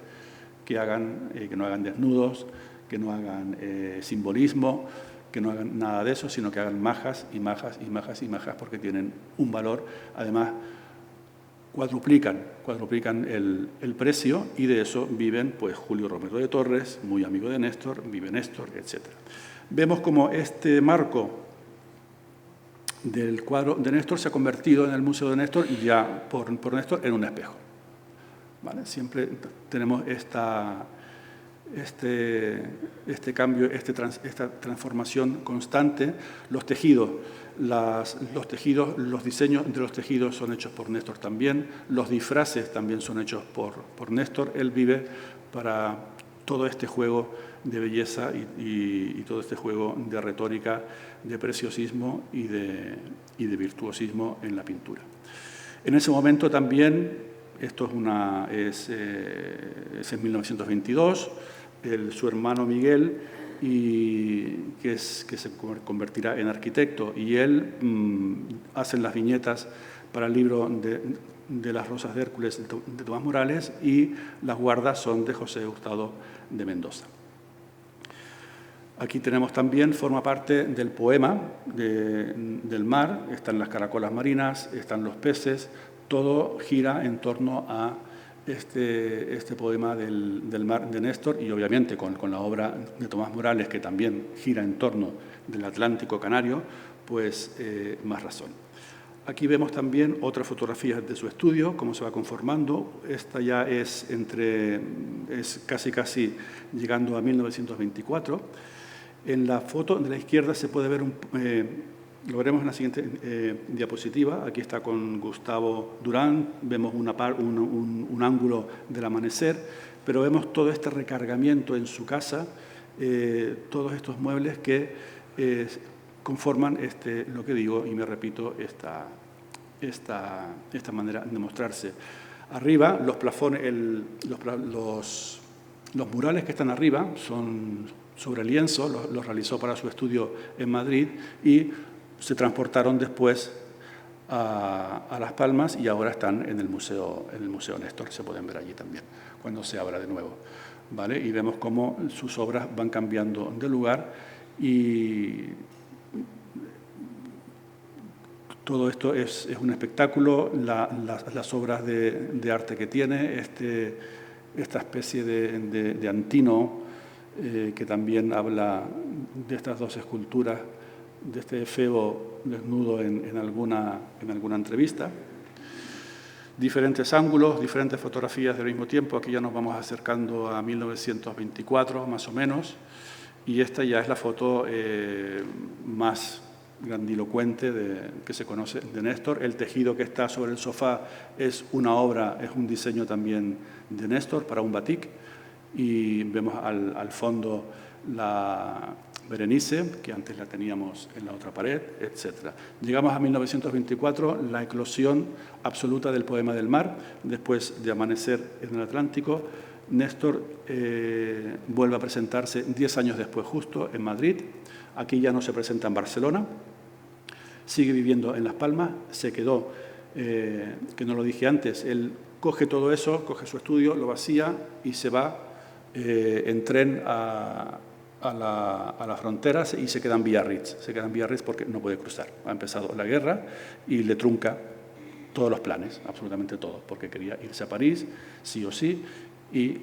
que no hagan desnudos, que no hagan simbolismo, que no hagan nada de eso, sino que hagan majas y majas y majas y majas, porque tienen un valor. Además, cuadruplican el precio y de eso viven pues Julio Romero de Torres, muy amigo de Néstor, vive Néstor, etc. Vemos como este marco del cuadro de Néstor se ha convertido en el Museo de Néstor y ya por Néstor en un espejo. ¿Vale? Siempre tenemos este cambio, esta transformación constante. Los tejidos Los tejidos, los diseños de los tejidos son hechos por Néstor también, los disfraces también son hechos por Néstor. Él vive para todo este juego de belleza y todo este juego de retórica, de preciosismo y de virtuosismo en la pintura. En ese momento también, esto es en 1922, su hermano Miguel, que se convertirá en arquitecto, y él hacen las viñetas para el libro de las Rosas de Hércules de Tomás Morales, y las guardas son de José Hurtado de Mendoza. Aquí tenemos también, forma parte del poema del mar, están las caracolas marinas, están los peces, todo gira en torno a este poema del mar de Néstor, y obviamente con la obra de Tomás Morales, que también gira en torno del Atlántico Canario, pues más razón. Aquí vemos también otras fotografías de su estudio, cómo se va conformando. Esta ya es casi llegando a 1924. En la foto de la izquierda se puede ver, lo veremos en la siguiente diapositiva, aquí está con Gustavo Durán, vemos un ángulo del amanecer, pero vemos todo este recargamiento en su casa, todos estos muebles que conforman lo que digo, y me repito, esta manera de mostrarse. Arriba, los plafones, los murales que están arriba son sobre lienzo, los realizó para su estudio en Madrid y se transportaron después a Las Palmas, y ahora están en el Museo Néstor, se pueden ver allí también, cuando se abra de nuevo, ¿vale? Y vemos cómo sus obras van cambiando de lugar, y todo esto es un espectáculo, las obras de arte que tiene, esta especie de antino, que también habla de estas dos esculturas, de este Efebo desnudo en alguna entrevista. Diferentes ángulos, diferentes fotografías del mismo tiempo. Aquí ya nos vamos acercando a 1924, más o menos, y esta ya es la foto más grandilocuente que se conoce de Néstor. El tejido que está sobre el sofá es un diseño también de Néstor para un batik, y vemos al fondo la Berenice, que antes la teníamos en la otra pared, etc. Llegamos a 1924, la eclosión absoluta del poema del mar, después de Amanecer en el Atlántico. Néstor vuelve a presentarse 10 años después, justo en Madrid. Aquí ya no se presenta en Barcelona, sigue viviendo en Las Palmas, se quedó, que no lo dije antes, él coge todo eso, coge su estudio, lo vacía y se va en tren a las fronteras, y se queda en Biarritz. Se queda en Biarritz porque no puede cruzar. Ha empezado la guerra y le trunca todos los planes, absolutamente todos, porque quería irse a París, sí o sí, y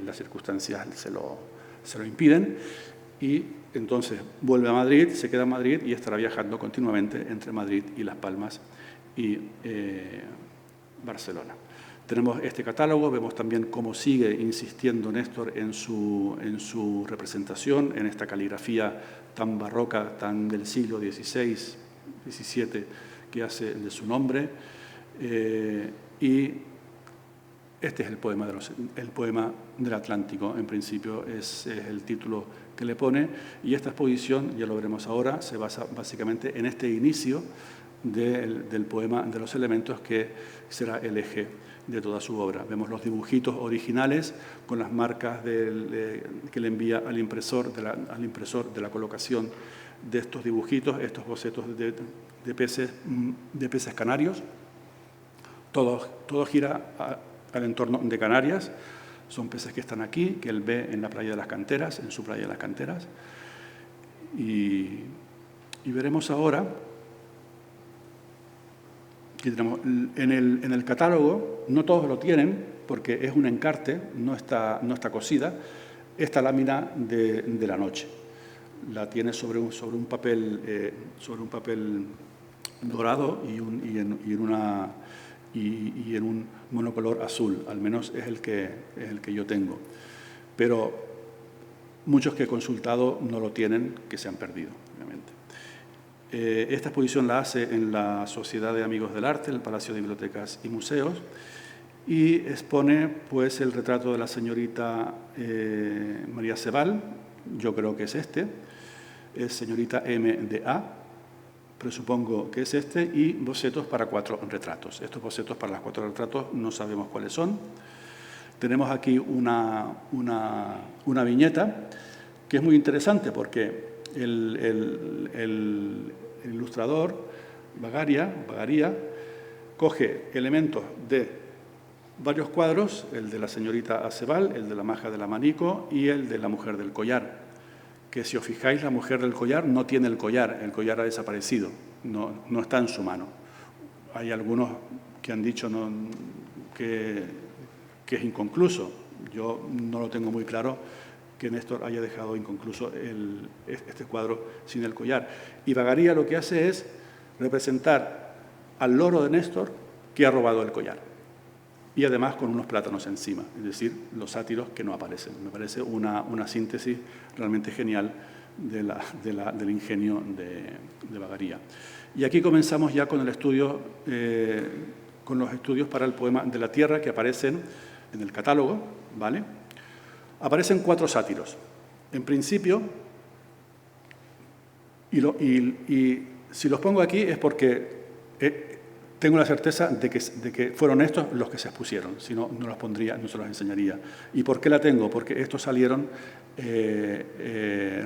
las circunstancias se lo impiden. Y entonces vuelve a Madrid, se queda en Madrid y estará viajando continuamente entre Madrid y Las Palmas y Barcelona. Tenemos este catálogo, vemos también cómo sigue insistiendo Néstor en su representación, en esta caligrafía tan barroca, tan del siglo XVI, XVII, que hace de su nombre. Y este es el poema del Atlántico, en principio es el título que le pone, y esta exposición, ya lo veremos ahora, se basa básicamente en este inicio del poema de los elementos, que será el eje de toda su obra. Vemos los dibujitos originales con las marcas que le envía al impresor de la colocación de estos dibujitos, estos bocetos de peces canarios. Todo gira al entorno de Canarias. Son peces que están aquí, que él ve en la playa de las Canteras, en su playa de las Canteras. Y veremos ahora que tenemos en el catálogo, no todos lo tienen porque es un encarte, no está cosida, esta lámina de la noche. La tiene sobre un papel dorado y en un monocolor azul, al menos es el que yo tengo. Pero muchos que he consultado no lo tienen, que se han perdido, obviamente. Esta exposición la hace en la Sociedad de Amigos del Arte, en el Palacio de Bibliotecas y Museos, y expone pues, el retrato de la señorita María Sebal, yo creo que es este, es señorita M de A, presupongo que es este, y bocetos para 4 retratos. Estos bocetos para los 4 retratos no sabemos cuáles son. Tenemos aquí una viñeta que es muy interesante porque el ilustrador Bagaria coge elementos de varios cuadros, el de la señorita Acebal, el de la maja del abanico y el de la mujer del collar. Que si os fijáis, la mujer del collar no tiene el collar ha desaparecido, no está en su mano. Hay algunos que han dicho que es inconcluso. Yo no lo tengo muy claro que Néstor haya dejado inconcluso este cuadro sin el collar. Y Bagaria lo que hace es representar al loro de Néstor que ha robado el collar. Y además con unos plátanos encima, es decir, los sátiros que no aparecen. Me parece una síntesis realmente genial del ingenio de Bagaria. Y aquí comenzamos ya con el estudio, con los estudios para el poema de la tierra que aparecen en el catálogo, ¿vale? Aparecen 4 sátiros. En principio, y si los pongo aquí es porque tengo la certeza de que fueron estos los que se expusieron, si no, no los pondría, no se los enseñaría. ¿Y por qué la tengo? Porque estos salieron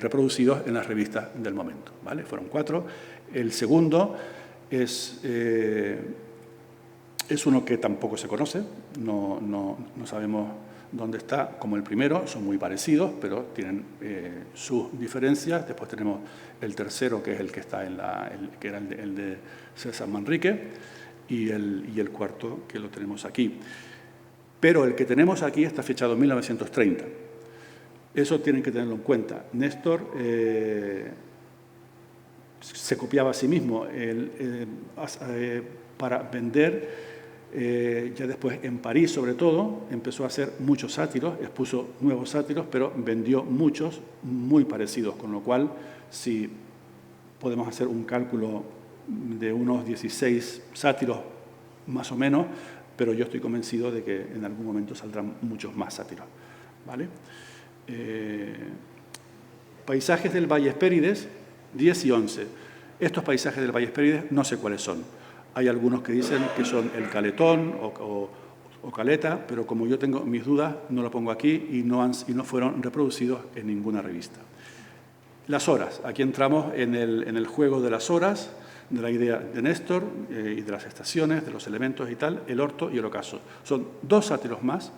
reproducidos en las revistas del momento, ¿vale? Fueron 4. El segundo es uno que tampoco se conoce, no sabemos dónde está, como el primero, son muy parecidos, pero tienen sus diferencias. Después tenemos el tercero, que es el que está que era el de César Manrique, y el cuarto, que lo tenemos aquí. Pero el que tenemos aquí está fechado en 1930. Eso tienen que tenerlo en cuenta. Néstor se copiaba a sí mismo para vender. Ya después en París, sobre todo, empezó a hacer muchos sátiros, expuso nuevos sátiros, pero vendió muchos muy parecidos, con lo cual, si podemos hacer un cálculo de unos 16 sátiros más o menos, pero yo estoy convencido de que en algún momento saldrán muchos más sátiros, ¿vale? Paisajes del Valle Hespérides, 10 y 11. Estos paisajes del Valle Hespérides no sé cuáles son. Hay algunos que dicen que son el Caletón o Caleta, pero como yo tengo mis dudas, no lo pongo aquí y no fueron reproducidos en ninguna revista. Las horas. Aquí entramos en el juego de las horas, de la idea de Néstor y de las estaciones, de los elementos y tal, el orto y el ocaso. Son 2 sátiros más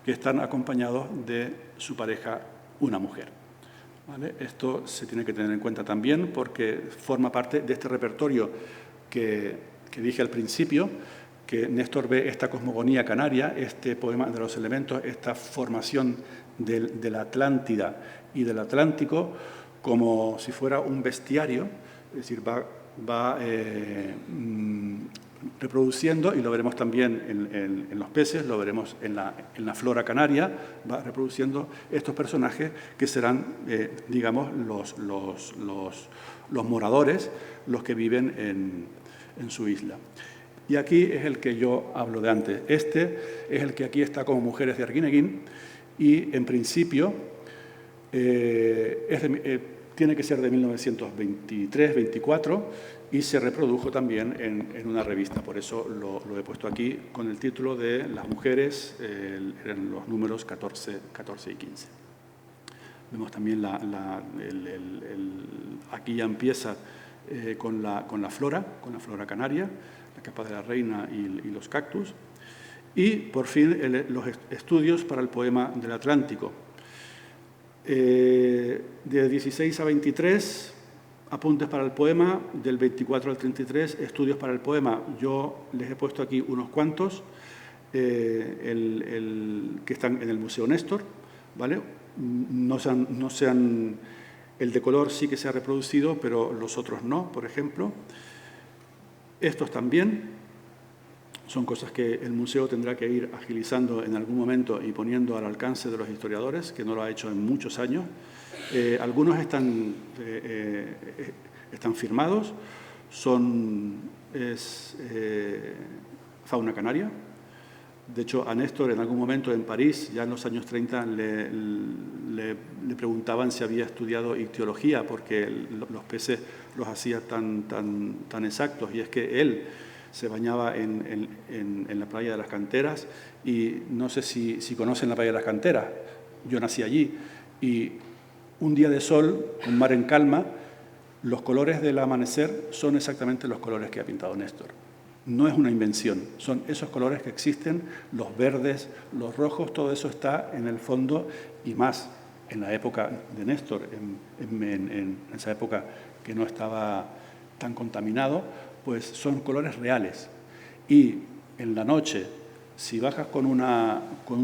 que están acompañados de su pareja, una mujer. ¿Vale? Esto se tiene que tener en cuenta también porque forma parte de este repertorio que dije al principio, que Néstor ve esta cosmogonía canaria, este poema de los elementos, esta formación de la Atlántida y del Atlántico como si fuera un bestiario, es decir, va reproduciendo, y lo veremos también en los peces, lo veremos en la flora canaria, va reproduciendo estos personajes que serán, digamos, los moradores, los que viven en su isla. Y aquí es el que yo hablo de antes. Este es el que aquí está como Mujeres de Arguineguín y, en principio, tiene que ser de 1923-24 y se reprodujo también en una revista. Por eso lo he puesto aquí con el título de Las mujeres, eran los números 14 y 15. Vemos también aquí ya empieza con la flora canaria, la capa de la reina y los cactus. Y, por fin, los estudios para el poema del Atlántico. De 16 a 23, apuntes para el poema, del 24 al 33, estudios para el poema. Yo les he puesto aquí unos cuantos que están en el Museo Néstor, ¿vale? El de color sí que se ha reproducido, pero los otros no, por ejemplo. Estos también son cosas que el museo tendrá que ir agilizando en algún momento y poniendo al alcance de los historiadores, que no lo ha hecho en muchos años. Algunos están están firmados, es fauna canaria. De hecho, a Néstor en algún momento en París, ya en los años 30, le preguntaban si había estudiado ictiología, porque los peces los hacía tan exactos. Y es que él se bañaba en la playa de las Canteras, y no sé si conocen la playa de las Canteras. Yo nací allí, y un día de sol, un mar en calma, los colores del amanecer son exactamente los colores que ha pintado Néstor. No es una invención, son esos colores que existen, los verdes, los rojos, todo eso está en el fondo, y más en la época de Néstor, en esa época que no estaba tan contaminado, pues son colores reales. Y en la noche, si bajas con una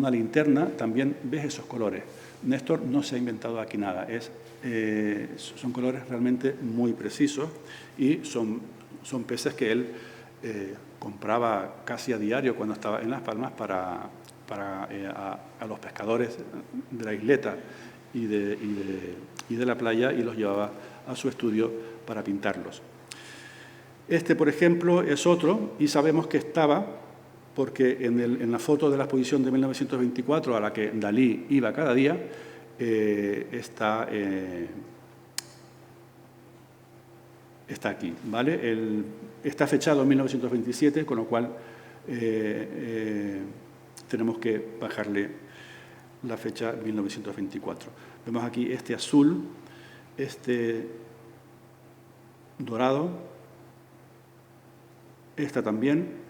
linterna, también ves esos colores. Néstor no se ha inventado aquí nada, son colores realmente muy precisos, y son peces que él compraba casi a diario cuando estaba en Las Palmas a los pescadores de la isleta y de la playa, y los llevaba a su estudio para pintarlos. Este, por ejemplo, es otro, y sabemos que estaba porque en la foto de la exposición de 1924, a la que Dalí iba cada día, está aquí, ¿vale? Está fechado en 1927, con lo cual tenemos que bajarle la fecha 1924. Vemos aquí este azul, este dorado, esta también.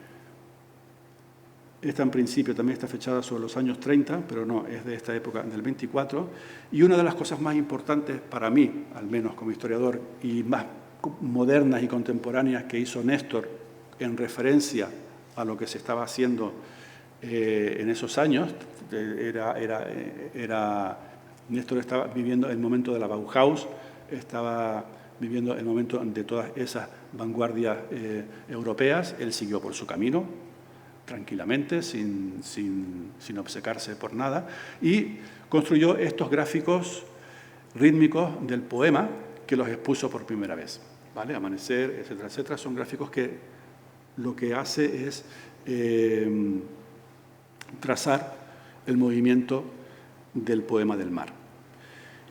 Esta en principio también está fechada sobre los años 30, pero no, es de esta época, del 24. Y una de las cosas más importantes para mí, al menos como historiador, y más modernas y contemporáneas que hizo Néstor en referencia a lo que se estaba haciendo en esos años, Néstor estaba viviendo el momento de la Bauhaus, estaba viviendo el momento de todas esas vanguardias europeas. Él siguió por su camino tranquilamente, sin obcecarse por nada, y construyó estos gráficos rítmicos del poema, que los expuso por primera vez, ¿vale? Amanecer, etcétera, etcétera. Son gráficos que lo que hace es trazar el movimiento del poema del mar.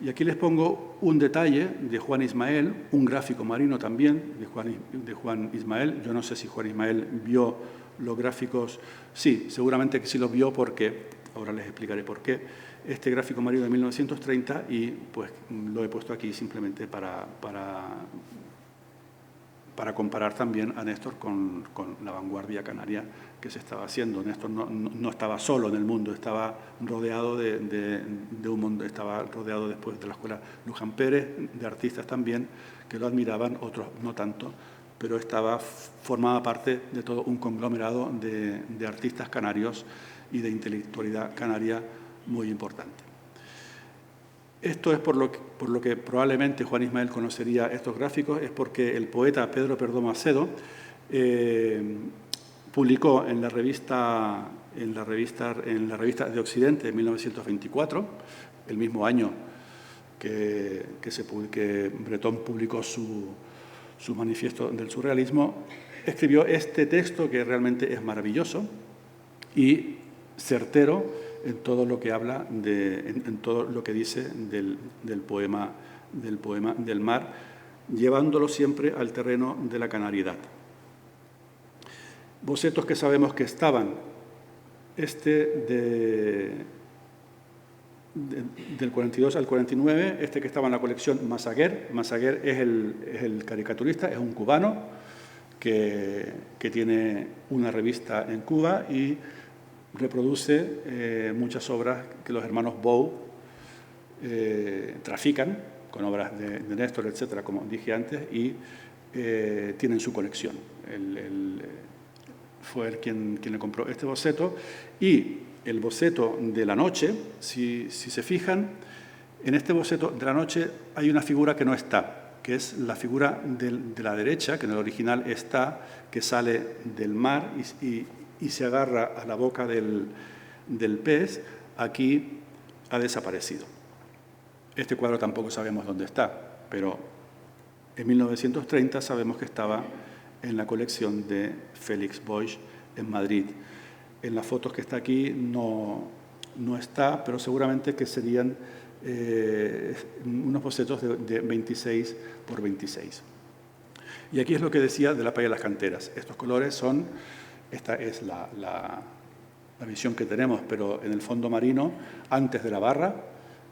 Y aquí les pongo un detalle de Juan Ismael, un gráfico marino también de Juan Ismael. Yo no sé si Juan Ismael vio los gráficos. Sí, seguramente que sí los vio, porque ahora les explicaré por qué. Este gráfico marino de 1930, y pues lo he puesto aquí simplemente para comparar también a Néstor con la vanguardia canaria que se estaba haciendo. Néstor no estaba solo en el mundo, estaba rodeado de un mundo, estaba rodeado después de la escuela Luján Pérez, de artistas también que lo admiraban, otros no tanto, pero formaba parte de todo un conglomerado de artistas canarios y de intelectualidad canaria muy importante. Esto es por lo que probablemente Juan Ismael conocería estos gráficos, es porque el poeta Pedro Perdomo Acedo publicó en la revista de Occidente en 1924, el mismo año que Bretón publicó su manifiesto del surrealismo, escribió este texto que realmente es maravilloso y certero en todo lo que habla, en todo lo que dice del poema del mar, llevándolo siempre al terreno de la canariedad. Bocetos que sabemos que estaban, del 42 al 49, que estaba en la colección Massaguer. Massaguer es el caricaturista, es un cubano que tiene una revista en Cuba y reproduce muchas obras que los hermanos Bou trafican con obras de Néstor, etcétera, como dije antes, y tienen su colección. Fue él quien le compró este boceto. Y el boceto de la noche, si se fijan, en este boceto de la noche hay una figura que no está, que es la figura de la derecha, que en el original está, que sale del mar y se agarra a la boca del pez. Aquí ha desaparecido. Este cuadro tampoco sabemos dónde está, pero En 1930 sabemos que estaba en la colección de Félix Boix en Madrid. En las fotos que está aquí no está, pero seguramente que serían unos bocetos de 26 por 26. Y aquí es lo que decía de la playa de las canteras. Estos colores son, esta es la visión que tenemos, pero en el fondo marino, antes de la barra,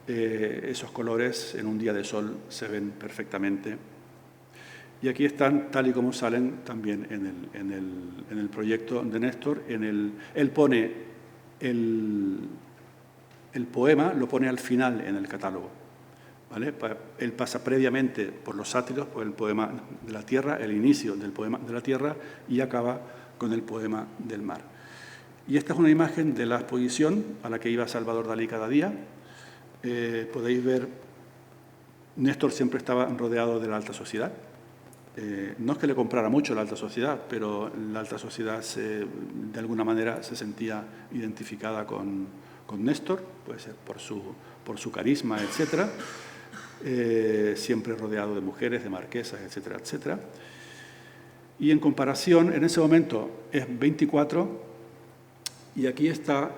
esos colores en un día de sol se ven perfectamente. Y aquí están tal y como salen también en el proyecto de Néstor. Él pone el poema, lo pone al final en el catálogo, ¿vale? Él pasa previamente por los sátiros, por el poema de la tierra, el inicio del poema de la tierra, y acaba con el poema del mar. Y esta es una imagen de la exposición a la que iba Salvador Dalí cada día. Podéis ver, Néstor siempre estaba rodeado de la alta sociedad. No es que le comprara mucho la alta sociedad, pero la alta sociedad de alguna manera se sentía identificada con Néstor, puede ser por su carisma, etcétera, siempre rodeado de mujeres, de marquesas, etcétera, etcétera. Y en comparación, en ese momento es 24, y aquí está,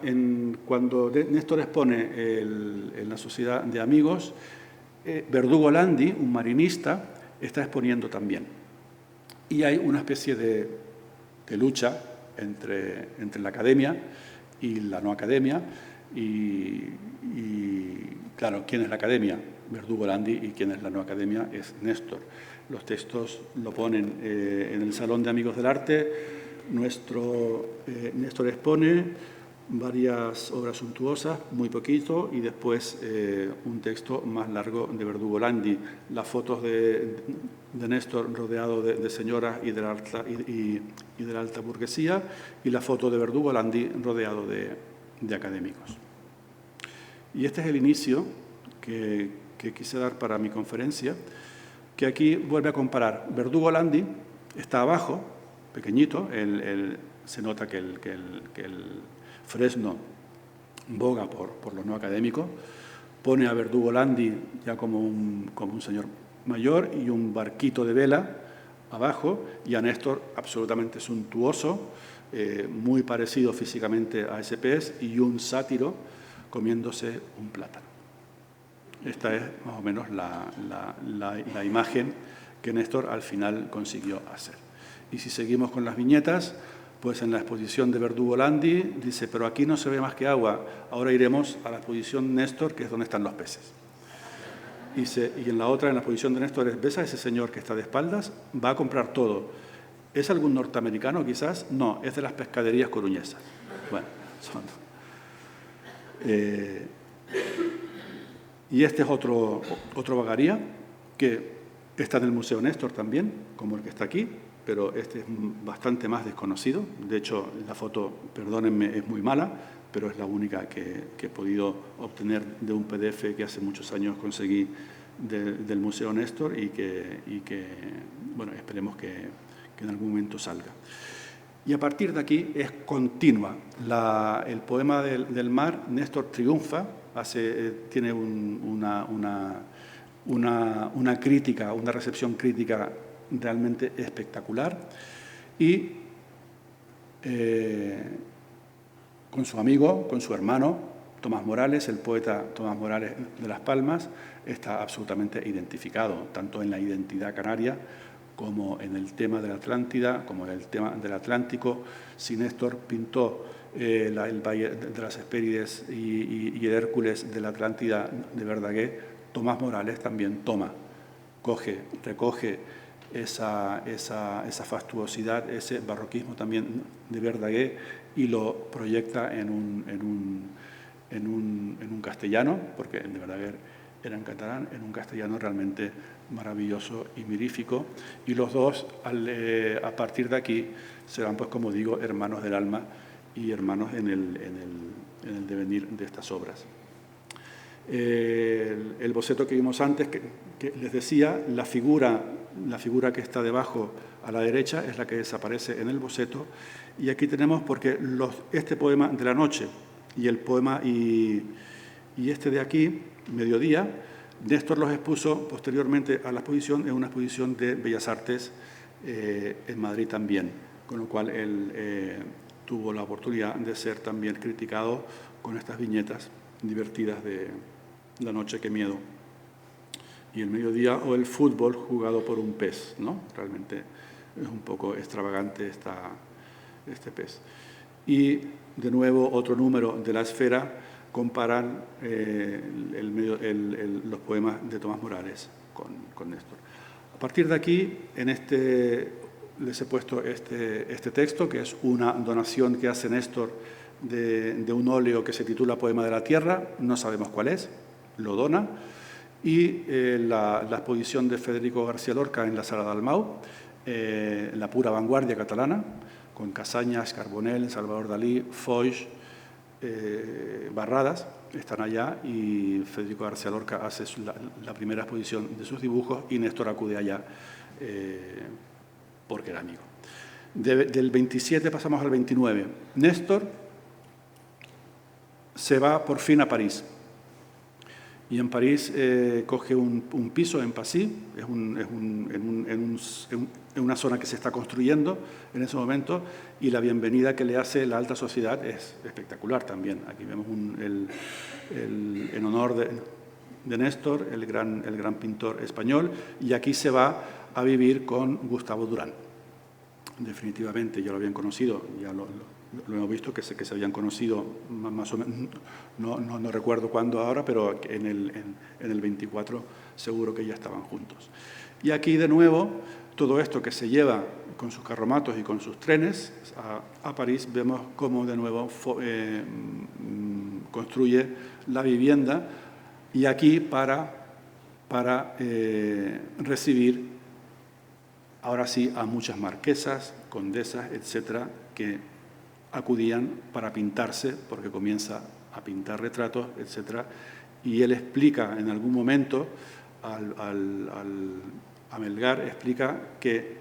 cuando Néstor expone en la Sociedad de Amigos, Verdugo Landi, un marinista, está exponiendo también. Y hay una especie de lucha entre la academia y la no academia. Y claro, ¿quién es la academia? Verdugo Landi. ¿Y quién es la no academia? Es Néstor. Los textos lo ponen en el Salón de Amigos del Arte. Néstor expone varias obras suntuosas, muy poquito, y después un texto más largo de Verdugo Landi. Las fotos de Néstor rodeado de señoras y de la alta burguesía, y la foto de Verdugo Landi rodeado de académicos. Y este es el inicio que quise dar para mi conferencia, que aquí vuelve a comparar. Verdugo Landi está abajo, pequeñito, se nota que el fresno boga por lo no académico, pone a Verdugo Landi ya como un señor mayor y un barquito de vela abajo, y a Néstor absolutamente suntuoso, muy parecido físicamente a ese pez, y un sátiro comiéndose un plátano. Esta es más o menos la imagen que Néstor al final consiguió hacer. Y si seguimos con las viñetas, pues en la exposición de Verdugo Landi dice, pero aquí no se ve más que agua, ahora iremos a la exposición Néstor, que es donde están los peces. Y en la otra, en la exposición de Néstor, ¿ves a ese señor que está de espaldas? Va a comprar todo. ¿Es algún norteamericano quizás? No, es de las pescaderías coruñesas. Bueno, y este es otro vagaría, que está en el Museo Néstor también, como el que está aquí, pero este es bastante más desconocido. De hecho, la foto, perdónenme, es muy mala, pero es la única que he podido obtener de un PDF que hace muchos años conseguí del Museo Néstor y que bueno, esperemos que en algún momento salga. Y a partir de aquí es continua. El poema del mar, Néstor triunfa, tiene una crítica, una recepción crítica realmente espectacular, y con su amigo, con su hermano, Tomás Morales, el poeta Tomás Morales de Las Palmas, está absolutamente identificado, tanto en la identidad canaria como en el tema de la Atlántida, como en el tema del Atlántico. Si Néstor pintó el Valle de las Hespérides y el Hércules de la Atlántida de Verdaguer, Tomás Morales también recoge esa fastuosidad, ese barroquismo también de Verdaguer, y lo proyecta en un castellano, porque el de Verdaguer era en catalán, en un castellano realmente maravilloso y mirífico. Y los dos, a partir de aquí, serán, pues como digo, hermanos del alma y hermanos en el devenir de estas obras. El boceto que vimos antes, que les decía, la figura que está debajo a la derecha es la que desaparece en el boceto, y aquí tenemos, porque este poema de la noche y el poema y este de aquí, Mediodía, Néstor los expuso posteriormente a la exposición en una exposición de Bellas Artes en Madrid también, con lo cual él tuvo la oportunidad de ser también criticado con estas viñetas divertidas de La noche, qué miedo, y el mediodía o el fútbol jugado por un pez, ¿no? Realmente es un poco extravagante este pez. Y de nuevo otro número de La Esfera comparan los poemas de Tomás Morales con Néstor. A partir de aquí, les he puesto este texto, que es una donación que hace Néstor de un óleo que se titula Poema de la Tierra, no sabemos cuál es, lo dona, y la exposición de Federico García Lorca en la Sala Dalmau, la pura vanguardia catalana, con Casañas, Carbonell, Salvador Dalí, Foix, Barradas, están allá, y Federico García Lorca hace la primera exposición de sus dibujos y Néstor acude allá porque era amigo. Del 27 pasamos al 29. Néstor se va por fin a París. Y en París coge un piso en Passy, en una zona que se está construyendo en ese momento, y la bienvenida que le hace la alta sociedad es espectacular también. Aquí vemos en honor de Néstor, el gran pintor español, y aquí se va a vivir con Gustavo Durán. Definitivamente, ya lo habían conocido, ya lo hemos visto que se habían conocido más o menos, no recuerdo cuándo ahora, pero en el 24 seguro que ya estaban juntos. Y aquí de nuevo, todo esto que se lleva con sus carromatos y con sus trenes a París, vemos cómo de nuevo construye la vivienda, y aquí para recibir ahora sí a muchas marquesas, condesas, etcétera, que acudían para pintarse, porque comienza a pintar retratos, etcétera, y él explica en algún momento, a Melgar, explica que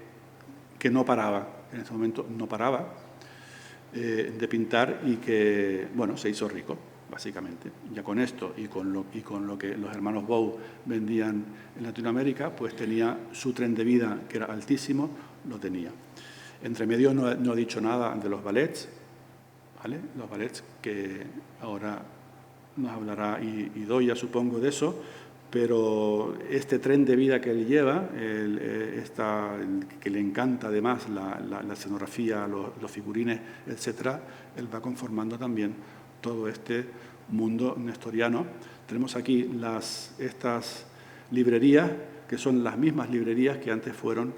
no paraba, en ese momento no paraba de pintar, y que, bueno, se hizo rico, básicamente. Ya con esto y con lo que los hermanos Bou vendían en Latinoamérica, pues tenía su tren de vida, que era altísimo, lo tenía. Entre medio no he dicho nada de los ballets, ¿vale? Los ballets que ahora nos hablará Idoia, supongo, de eso, pero este tren de vida que él lleva, que le encanta además la escenografía, los figurines, etcétera, él va conformando también todo este mundo nestoriano. Tenemos aquí estas librerías, que son las mismas librerías que antes fueron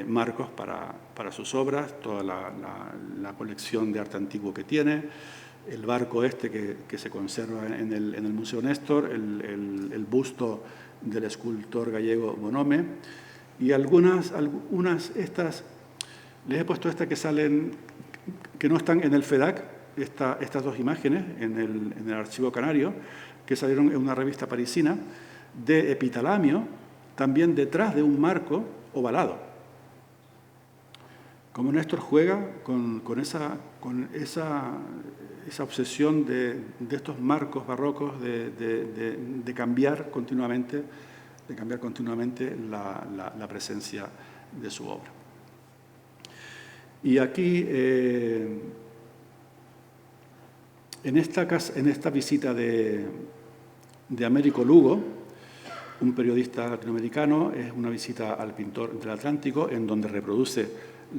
marcos para sus obras, toda la colección de arte antiguo que tiene, el barco que se conserva en el Museo Néstor, el busto del escultor gallego Bonhome, y algunas estas, les he puesto estas que salen, que no están en el FEDAC, estas dos imágenes en el Archivo Canario, que salieron en una revista parisina, de epitalamio, también detrás de un marco ovalado. Como Néstor juega con esa obsesión de estos marcos barrocos, de cambiar continuamente la presencia de su obra. Y aquí, en esta visita de Américo Lugo, un periodista latinoamericano, es una visita al pintor del Atlántico, en donde reproduce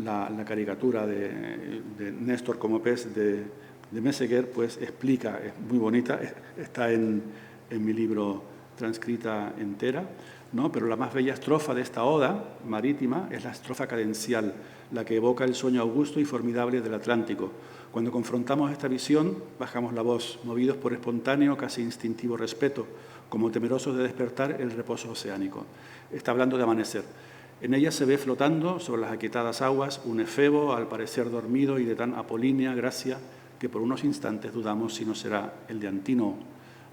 la caricatura de Néstor como pez de Messeguer, pues explica, es muy bonita, está en mi libro transcrita entera, ¿no? Pero la más bella estrofa de esta oda marítima es la estrofa cadencial, la que evoca el sueño augusto y formidable del Atlántico. Cuando confrontamos esta visión, bajamos la voz, movidos por espontáneo, casi instintivo respeto, como temerosos de despertar el reposo oceánico. Está hablando de amanecer. En ella se ve flotando sobre las aquietadas aguas un efebo, al parecer dormido y de tan apolínea gracia, que por unos instantes dudamos si no será el de Antínoo,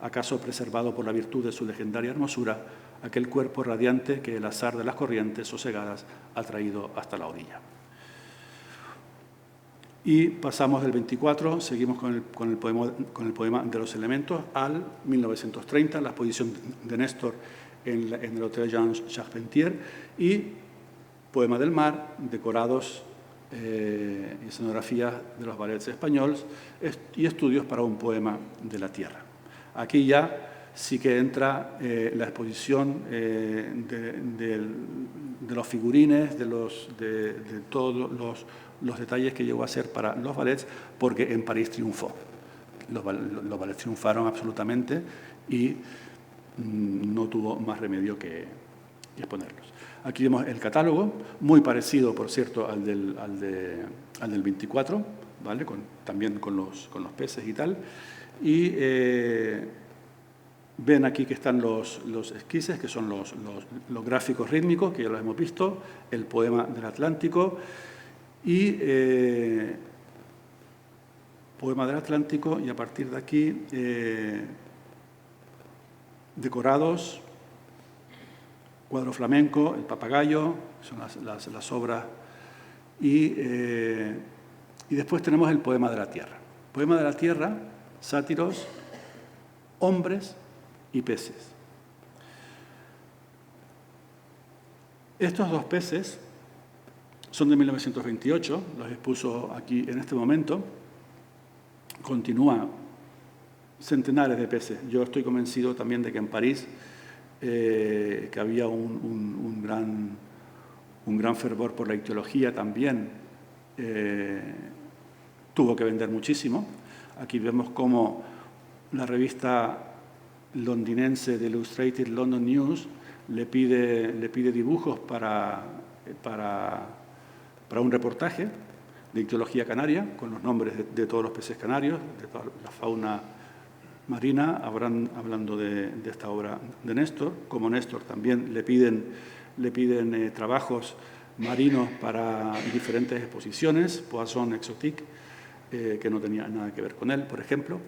acaso preservado por la virtud de su legendaria hermosura, aquel cuerpo radiante que el azar de las corrientes sosegadas ha traído hasta la orilla. Y pasamos del 24, seguimos con el poema de los elementos, al 1930, la exposición de Néstor en el Hotel Jean Charpentier, y poema del mar, decorados y escenografías de los ballets españoles y estudios para un poema de la tierra. Aquí ya sí que entra la exposición de los figurines, de todos los detalles que llegó a ser para los ballets, porque en París triunfó. Los ballets triunfaron absolutamente y no tuvo más remedio que exponerlos. Aquí vemos el catálogo, muy parecido, por cierto, al del 24, ¿vale? También con los peces y tal. Y ven aquí que están los esquizes, que son los gráficos rítmicos, que ya los hemos visto, el poema del Atlántico y poema del Atlántico, y a partir de aquí decorados, cuadro flamenco, el papagayo, son las obras, y después tenemos el poema de la tierra. Poema de la tierra, sátiros, hombres y peces. Estos dos peces son de 1928, los expuso aquí en este momento. Continúa centenares de peces. Yo estoy convencido también de que en París que había un gran fervor por la ictiología también, tuvo que vender muchísimo. Aquí vemos cómo la revista londinense de Illustrated London News le pide dibujos para un reportaje de ictiología canaria, con los nombres de todos los peces canarios, de toda la fauna marina, hablando de esta obra de Néstor. Como Néstor también le piden trabajos marinos para diferentes exposiciones, Poisson Exotique, que no tenía nada que ver con él, por ejemplo.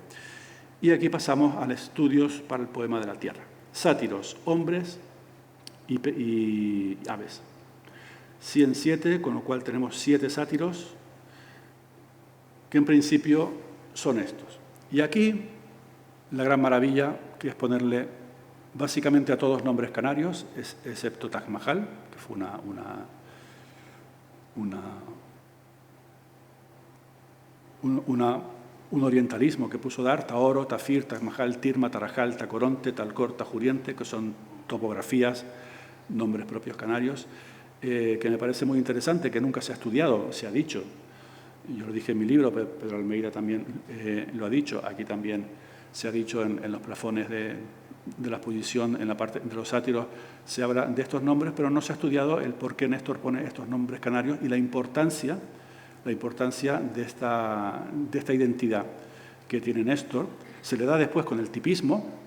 Y aquí pasamos a los estudios para el poema de la tierra. Sátiros, hombres y aves. 107, con lo cual tenemos 7 sátiros, que en principio son estos. Y aquí la gran maravilla, que es ponerle básicamente a todos nombres canarios, excepto Taj Mahal, que fue un orientalismo que puso Dar, Taoro, Tafir, Taj Mahal, Tirma, Tarajal, Tacoronte, Talcor, Tajuriente, que son topografías, nombres propios canarios, que me parece muy interesante, que nunca se ha estudiado, se ha dicho. Yo lo dije en mi libro, Pedro Almeida también lo ha dicho, aquí también se ha dicho en los plafones de la exposición, en la parte de los sátiros, se habla de estos nombres, pero no se ha estudiado el por qué Néstor pone estos nombres canarios y la importancia de esta identidad que tiene Néstor. Se le da después con el tipismo,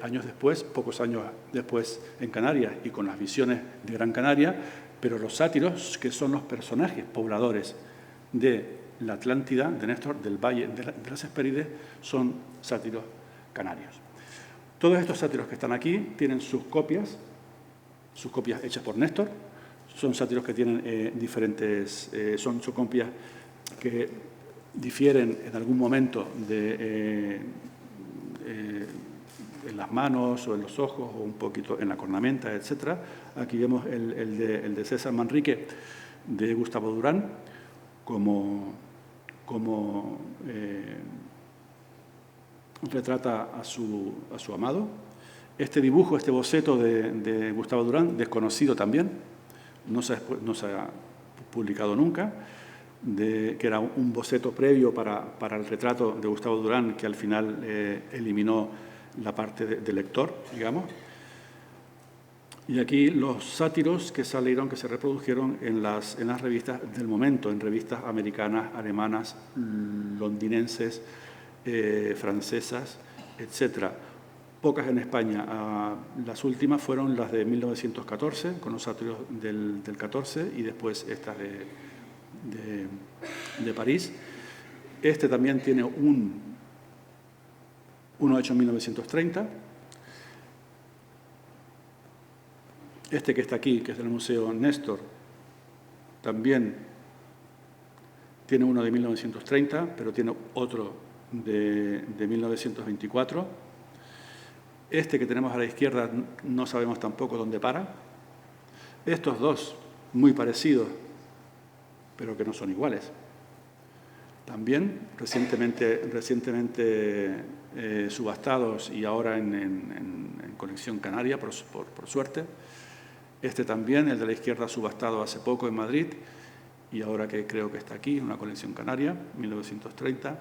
años después, pocos años después en Canarias y con las visiones de Gran Canaria, pero los sátiros, que son los personajes pobladores de la Atlántida, de Néstor, del Valle de las Hespérides, son sátiros canarios. Todos estos sátiros que están aquí tienen sus copias hechas por Néstor. Son sátiros que tienen diferentes, son copias que difieren en algún momento en las manos o en los ojos o un poquito en la cornamenta, etc. Aquí vemos el de César Manrique, de Gustavo Durán, como retrata a su amado. Este dibujo, este boceto de Gustavo Durán, desconocido también, no se ha publicado nunca, que era un boceto previo para el retrato de Gustavo Durán, que al final eliminó la parte de lector, digamos. Y aquí los sátiros que salieron, que se reprodujeron en las revistas del momento, en revistas americanas, alemanas, londinenses, francesas, etc. Pocas en España. Las últimas fueron las de 1914, con los sátiros del 14, y después estas de París. Este también tiene uno hecho en 1930. Este que está aquí, que es del Museo Néstor, también tiene uno de 1930, pero tiene otro de 1924. Este que tenemos a la izquierda no sabemos tampoco dónde para. Estos dos, muy parecidos, pero que no son iguales. También recientemente subastados y ahora en colección canaria, por suerte. Este también, el de la izquierda, subastado hace poco en Madrid y ahora que creo que está aquí, una colección canaria, 1930.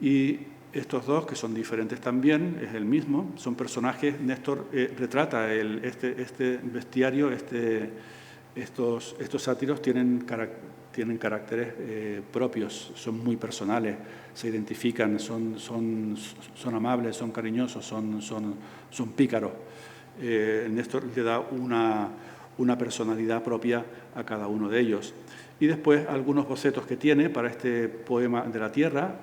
Y estos dos, que son diferentes también, es el mismo, son personajes. Néstor retrata este bestiario, estos sátiros tienen caracteres propios, son muy personales, se identifican, son amables, son cariñosos, son pícaros. Néstor le da una personalidad propia a cada uno de ellos. Y después algunos bocetos que tiene para este poema de la tierra,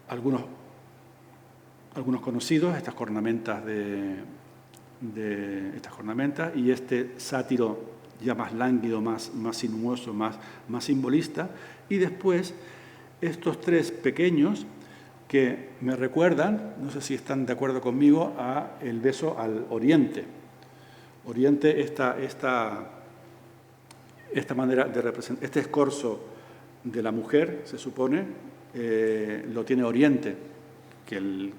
algunos conocidos, estas cornamentas y este sátiro ya más lánguido, más sinuoso, más simbolista, y después estos tres pequeños que me recuerdan, no sé si están de acuerdo conmigo, a el beso al oriente. Oriente, esta manera de representar, este escorzo de la mujer, se supone, lo tiene Oriente, que el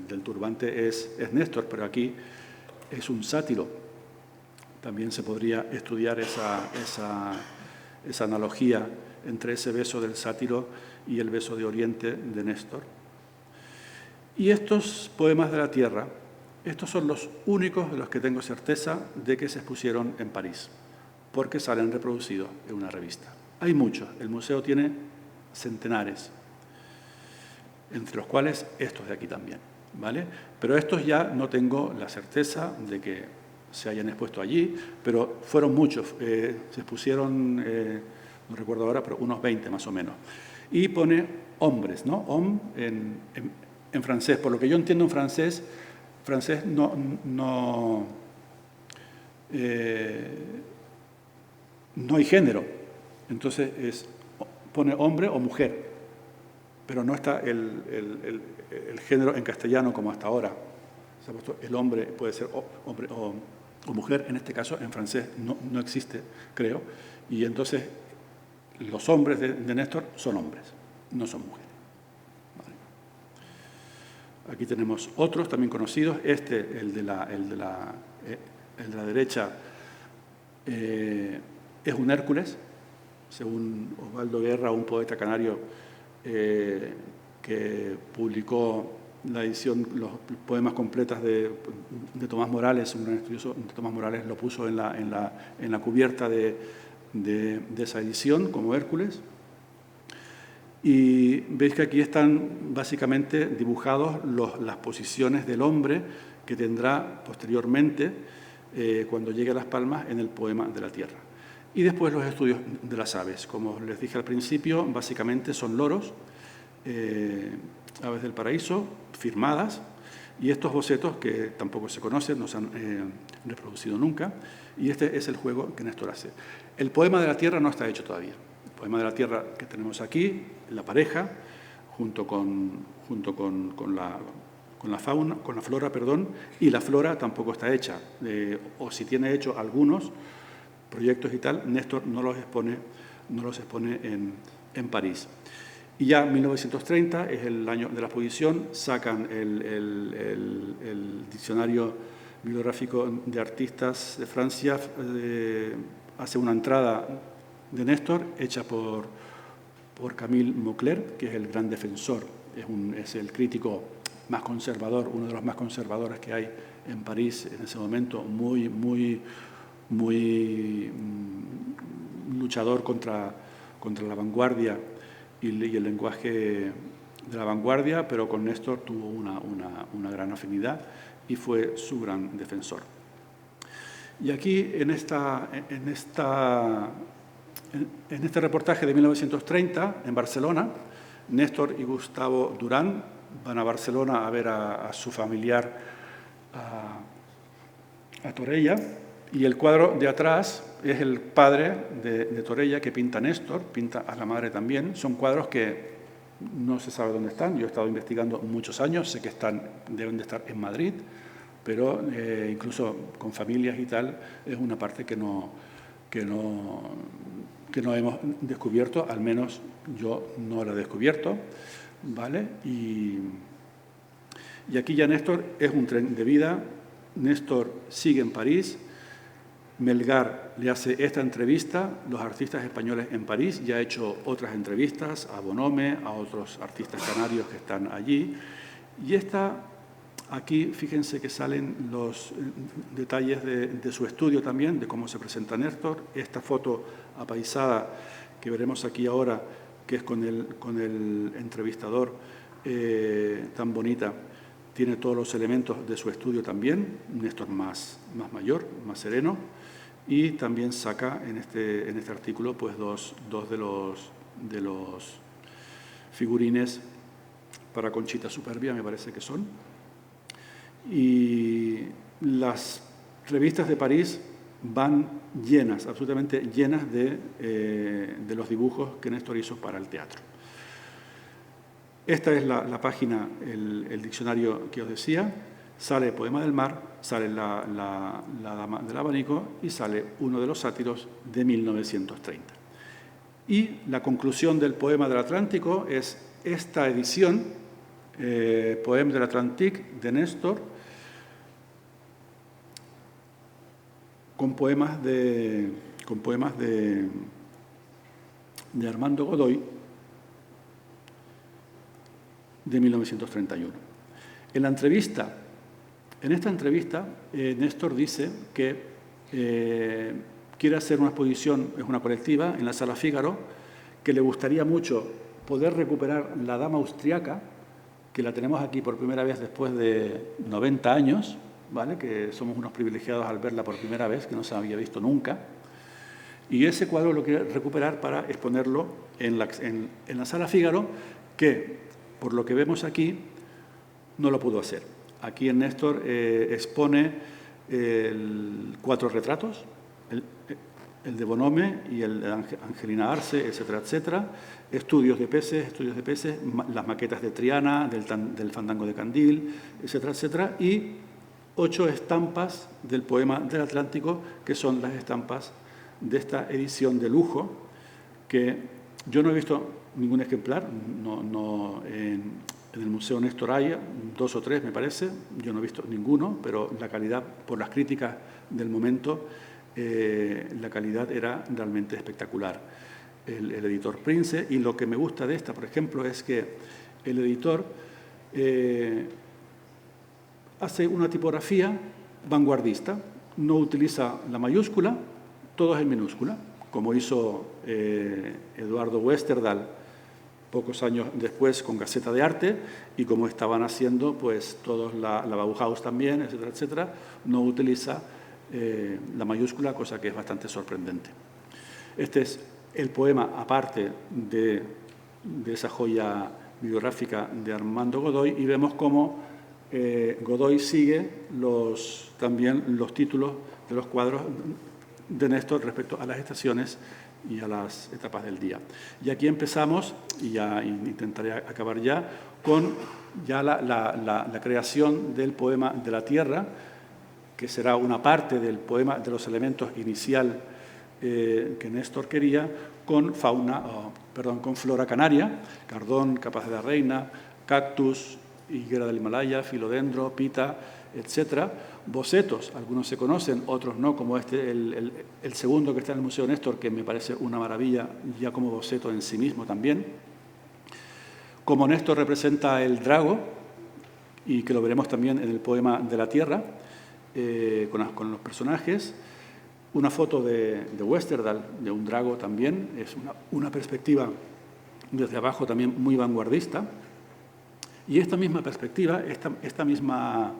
del turbante es Néstor, pero aquí es un sátiro. También se podría estudiar esa analogía entre ese beso del sátiro y el beso de Oriente de Néstor. Y estos poemas de la tierra, estos son los únicos de los que tengo certeza de que se expusieron en París, porque salen reproducidos en una revista. Hay muchos, el museo tiene centenares, entre los cuales estos de aquí también, ¿vale? Pero estos ya no tengo la certeza de que se hayan expuesto allí, pero fueron muchos, se expusieron, no recuerdo ahora, pero unos 20 más o menos. Y pone hombres, ¿no? Homme en francés. Por lo que yo entiendo en francés no hay género. Entonces pone hombre o mujer, pero no está el género en castellano como hasta ahora. Se ha puesto el hombre, puede ser hombre o mujer, en este caso en francés no existe, creo, y entonces los hombres de Néstor son hombres, no son mujeres. Vale. Aquí tenemos otros también conocidos. El de la derecha es un Hércules, según Osvaldo Guerra, un poeta canario que publicó la edición, los poemas completas de Tomás Morales, un gran estudioso de Tomás Morales, lo puso en la cubierta de esa edición como Hércules. Y veis que aquí están básicamente dibujados las posiciones del hombre que tendrá posteriormente, cuando llegue a Las Palmas, en el poema de la tierra. Y después los estudios de las aves. Como les dije al principio, básicamente son loros, aves del paraíso, firmadas, y estos bocetos que tampoco se conocen, no se han reproducido nunca, y este es el juego que Néstor hace. El poema de la tierra no está hecho todavía. El poema de la tierra que tenemos aquí, la pareja, junto con la flora, y la flora tampoco está hecha, o si tiene hecho algunos proyectos y tal, Néstor no los expone en París. Y ya 1930 es el año de la exposición, sacan el diccionario bibliográfico de artistas de Francia, hace una entrada de Néstor hecha por Camille Maucler, que es el gran defensor, es el crítico más conservador, uno de los más conservadores que hay en París en ese momento, muy luchador contra la vanguardia y el lenguaje de la vanguardia, pero con Néstor tuvo una gran afinidad y fue su gran defensor. Y aquí, en este reportaje de 1930, en Barcelona, Néstor y Gustavo Durán van a Barcelona a ver a su familiar, a Torella, Y el cuadro de atrás es el padre de Torella, que pinta Néstor, pinta a la madre también. Son cuadros que no se sabe dónde están. Yo he estado investigando muchos años, sé que deben de estar en Madrid, pero incluso con familias y tal, es una parte que no hemos descubierto, al menos yo no la he descubierto, ¿vale? Y aquí ya Néstor es un tren de vida. Néstor sigue en París. Melgar le hace esta entrevista, los artistas españoles en París, ya ha hecho otras entrevistas a Bonhome, a otros artistas canarios que están allí. Y aquí, fíjense que salen los detalles de su estudio también, de cómo se presenta Néstor. Esta foto apaisada que veremos aquí ahora, que es con el entrevistador tan bonita, tiene todos los elementos de su estudio también. Néstor más mayor, más sereno. Y también saca en este artículo pues dos de los figurines para Conchita Superbia, me parece que son. Y las revistas de París van llenas, absolutamente llenas de los dibujos que Néstor hizo para el teatro. Esta es la página, el diccionario que os decía. Sale Poema del Mar, sale la Dama del Abanico y sale uno de los sátiros de 1930. Y la conclusión del Poema del Atlántico es esta edición, Poème de l'Atlantique de Néstor, con poemas de Armando Godoy de 1931. En esta entrevista, Néstor dice que quiere hacer una exposición, es una colectiva, en la Sala Fígaro, que le gustaría mucho poder recuperar la Dama austriaca, que la tenemos aquí por primera vez después de 90 años, ¿vale? Que somos unos privilegiados al verla por primera vez, que no se había visto nunca. Y ese cuadro lo quiere recuperar para exponerlo en la Sala Fígaro, que, por lo que vemos aquí, no lo pudo hacer. Aquí en Néstor expone 4 retratos, el de Bonhome y el de Angelina Arce, etcétera, etcétera, estudios de peces, las maquetas de Triana, del Fandango de Candil, etcétera, etcétera, y 8 estampas del Poema del Atlántico, que son las estampas de esta edición de lujo, que yo no he visto ningún ejemplar, en el Museo Néstor hay 2 o 3, me parece, yo no he visto ninguno, pero la calidad, por las críticas del momento, la calidad era realmente espectacular. El editor Prince, y lo que me gusta de esta, por ejemplo, es que el editor hace una tipografía vanguardista, no utiliza la mayúscula, todo es en minúscula, como hizo Eduardo Westerdahl pocos años después con Gaceta de Arte, y como estaban haciendo pues todos la Bauhaus también, etcétera, etcétera, no utiliza la mayúscula, cosa que es bastante sorprendente. Este es el poema, aparte de esa joya bibliográfica de Armando Godoy, y vemos cómo Godoy sigue también los títulos de los cuadros de Néstor respecto a las estaciones y a las etapas del día. Y aquí empezamos, y ya intentaré acabar ya, con ya la creación del Poema de la Tierra, que será una parte del poema de los elementos inicial que Néstor quería, con flora canaria, cardón, capaz de la reina, cactus, higuera del Himalaya, filodendro, pita, etcétera. Bocetos, algunos se conocen, otros no, como el segundo que está en el Museo Néstor, que me parece una maravilla ya como boceto en sí mismo también. Como Néstor representa el drago, y que lo veremos también en el Poema de la Tierra, con los personajes. Una foto de Westerdahl, de un drago también, es una perspectiva desde abajo también muy vanguardista. Y esta misma perspectiva, esta misma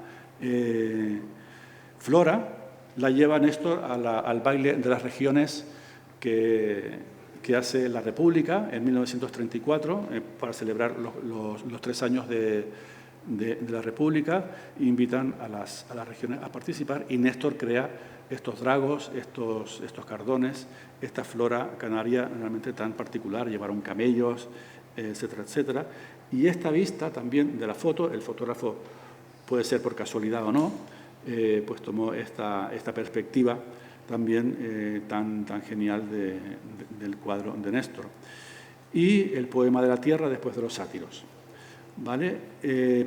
flora, la lleva Néstor al baile de las regiones que hace la República en 1934 para celebrar los 3 años de de la República, invitan a las regiones a participar y Néstor crea estos dragos, estos cardones, esta flora canaria realmente tan particular, llevaron camellos, etcétera, etcétera. Y esta vista también de la foto, el fotógrafo puede ser por casualidad o no, pues tomó esta perspectiva también tan genial del cuadro de Néstor. Y el poema de la tierra después de los sátiros. ¿Vale?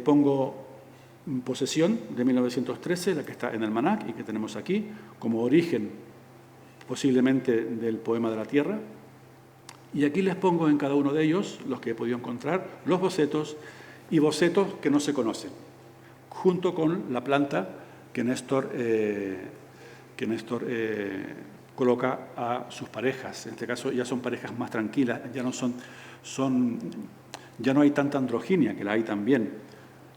Pongo Posesión de 1913, la que está en el Manac y que tenemos aquí, como origen posiblemente del poema de la tierra. Y aquí les pongo en cada uno de ellos, los que he podido encontrar, los bocetos y bocetos que no se conocen, junto con la planta que Néstor coloca a sus parejas. En este caso ya son parejas más tranquilas, ya no hay tanta androginia, que la hay también,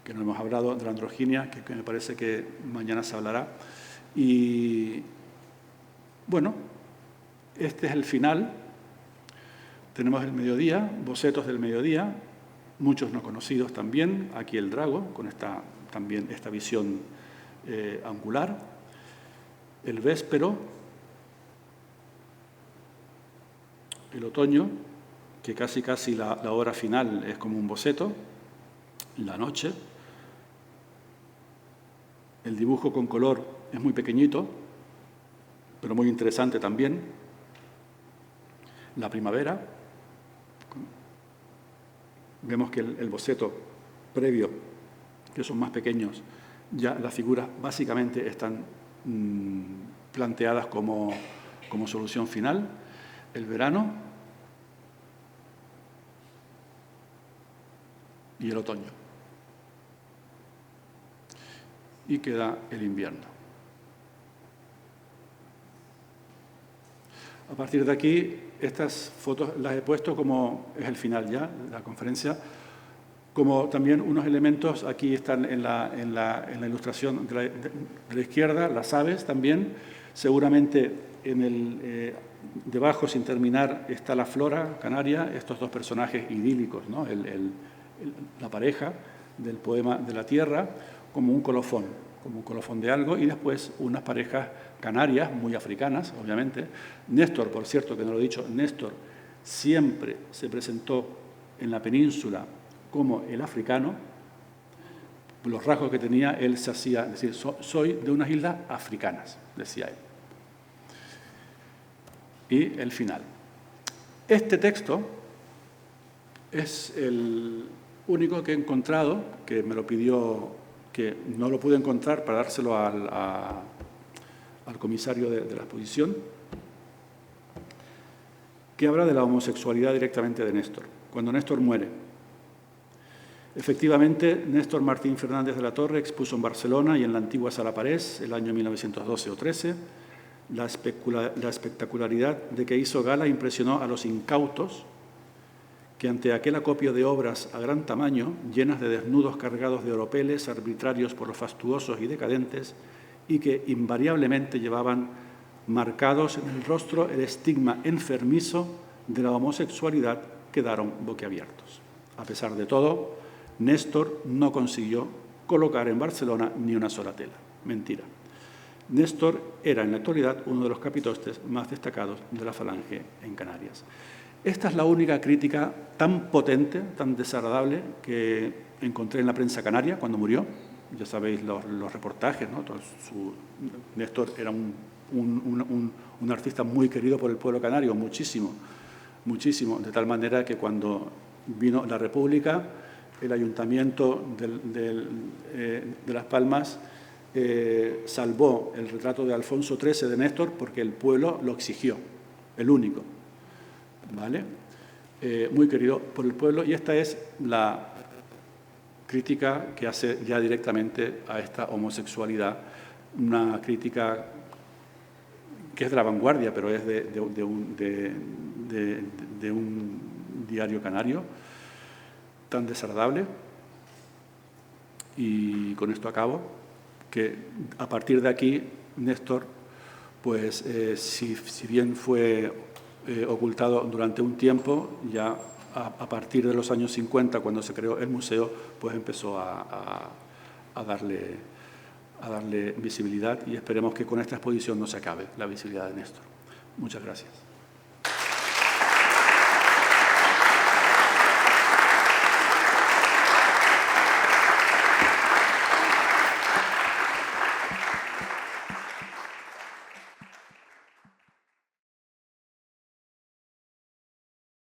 que no hemos hablado de la androginia, que me parece que mañana se hablará. Y bueno, este es el final. Tenemos el mediodía, bocetos del mediodía, muchos no conocidos también. Aquí el drago, con también esta visión angular. El véspero, el otoño, que casi la hora final es como un boceto. La noche. El dibujo con color es muy pequeñito, pero muy interesante también. La primavera. Vemos que el boceto previo, que son más pequeños, ya las figuras básicamente están planteadas como solución final. El verano y el otoño. Y queda el invierno. A partir de aquí, estas fotos las he puesto como es el final ya de la conferencia, como también unos elementos, aquí están en la ilustración de la izquierda, las aves también, seguramente debajo, sin terminar, está la flora canaria, estos dos personajes idílicos, ¿no? La pareja del poema de la tierra, como un colofón de algo, y después unas parejas canarias, muy africanas, obviamente. Néstor, por cierto, que no lo he dicho, Néstor siempre se presentó en la península como el africano. Los rasgos que tenía, él se hacía, es decir, soy de unas islas africanas, decía él. Y el final. Este texto es el único que he encontrado, que me lo pidió, que no lo pude encontrar para dárselo al comisario de la exposición, que habla de la homosexualidad directamente de Néstor. Cuando Néstor muere, efectivamente, Néstor Martín Fernández de la Torre expuso en Barcelona y en la antigua Sala Parés, el año 1912 o 13, la espectacularidad de que hizo gala impresionó a los incautos que ante aquel acopio de obras a gran tamaño, llenas de desnudos cargados de oropeles, arbitrarios por los fastuosos y decadentes, y que invariablemente llevaban marcados en el rostro el estigma enfermizo de la homosexualidad, quedaron boquiabiertos. A pesar de todo, Néstor no consiguió colocar en Barcelona ni una sola tela. Mentira. Néstor era en la actualidad uno de los capitostes más destacados de la Falange en Canarias. Esta es la única crítica tan potente, tan desagradable que encontré en la prensa canaria cuando murió. Ya sabéis los reportajes, ¿no? Néstor era un artista muy querido por el pueblo canario, muchísimo, de tal manera que cuando vino la República, el Ayuntamiento de Las Palmas salvó el retrato de Alfonso XIII de Néstor porque el pueblo lo exigió, el único. ¿Vale? Muy querido por el pueblo, y esta es la crítica que hace ya directamente a esta homosexualidad, una crítica que es de la vanguardia, pero es de un diario canario tan desagradable. Y con esto acabo, que a partir de aquí Néstor, pues si bien fue ocultado durante un tiempo, ya a partir de los años 50, cuando se creó el museo, pues empezó a darle visibilidad, y esperemos que con esta exposición no se acabe la visibilidad de Néstor. Muchas gracias.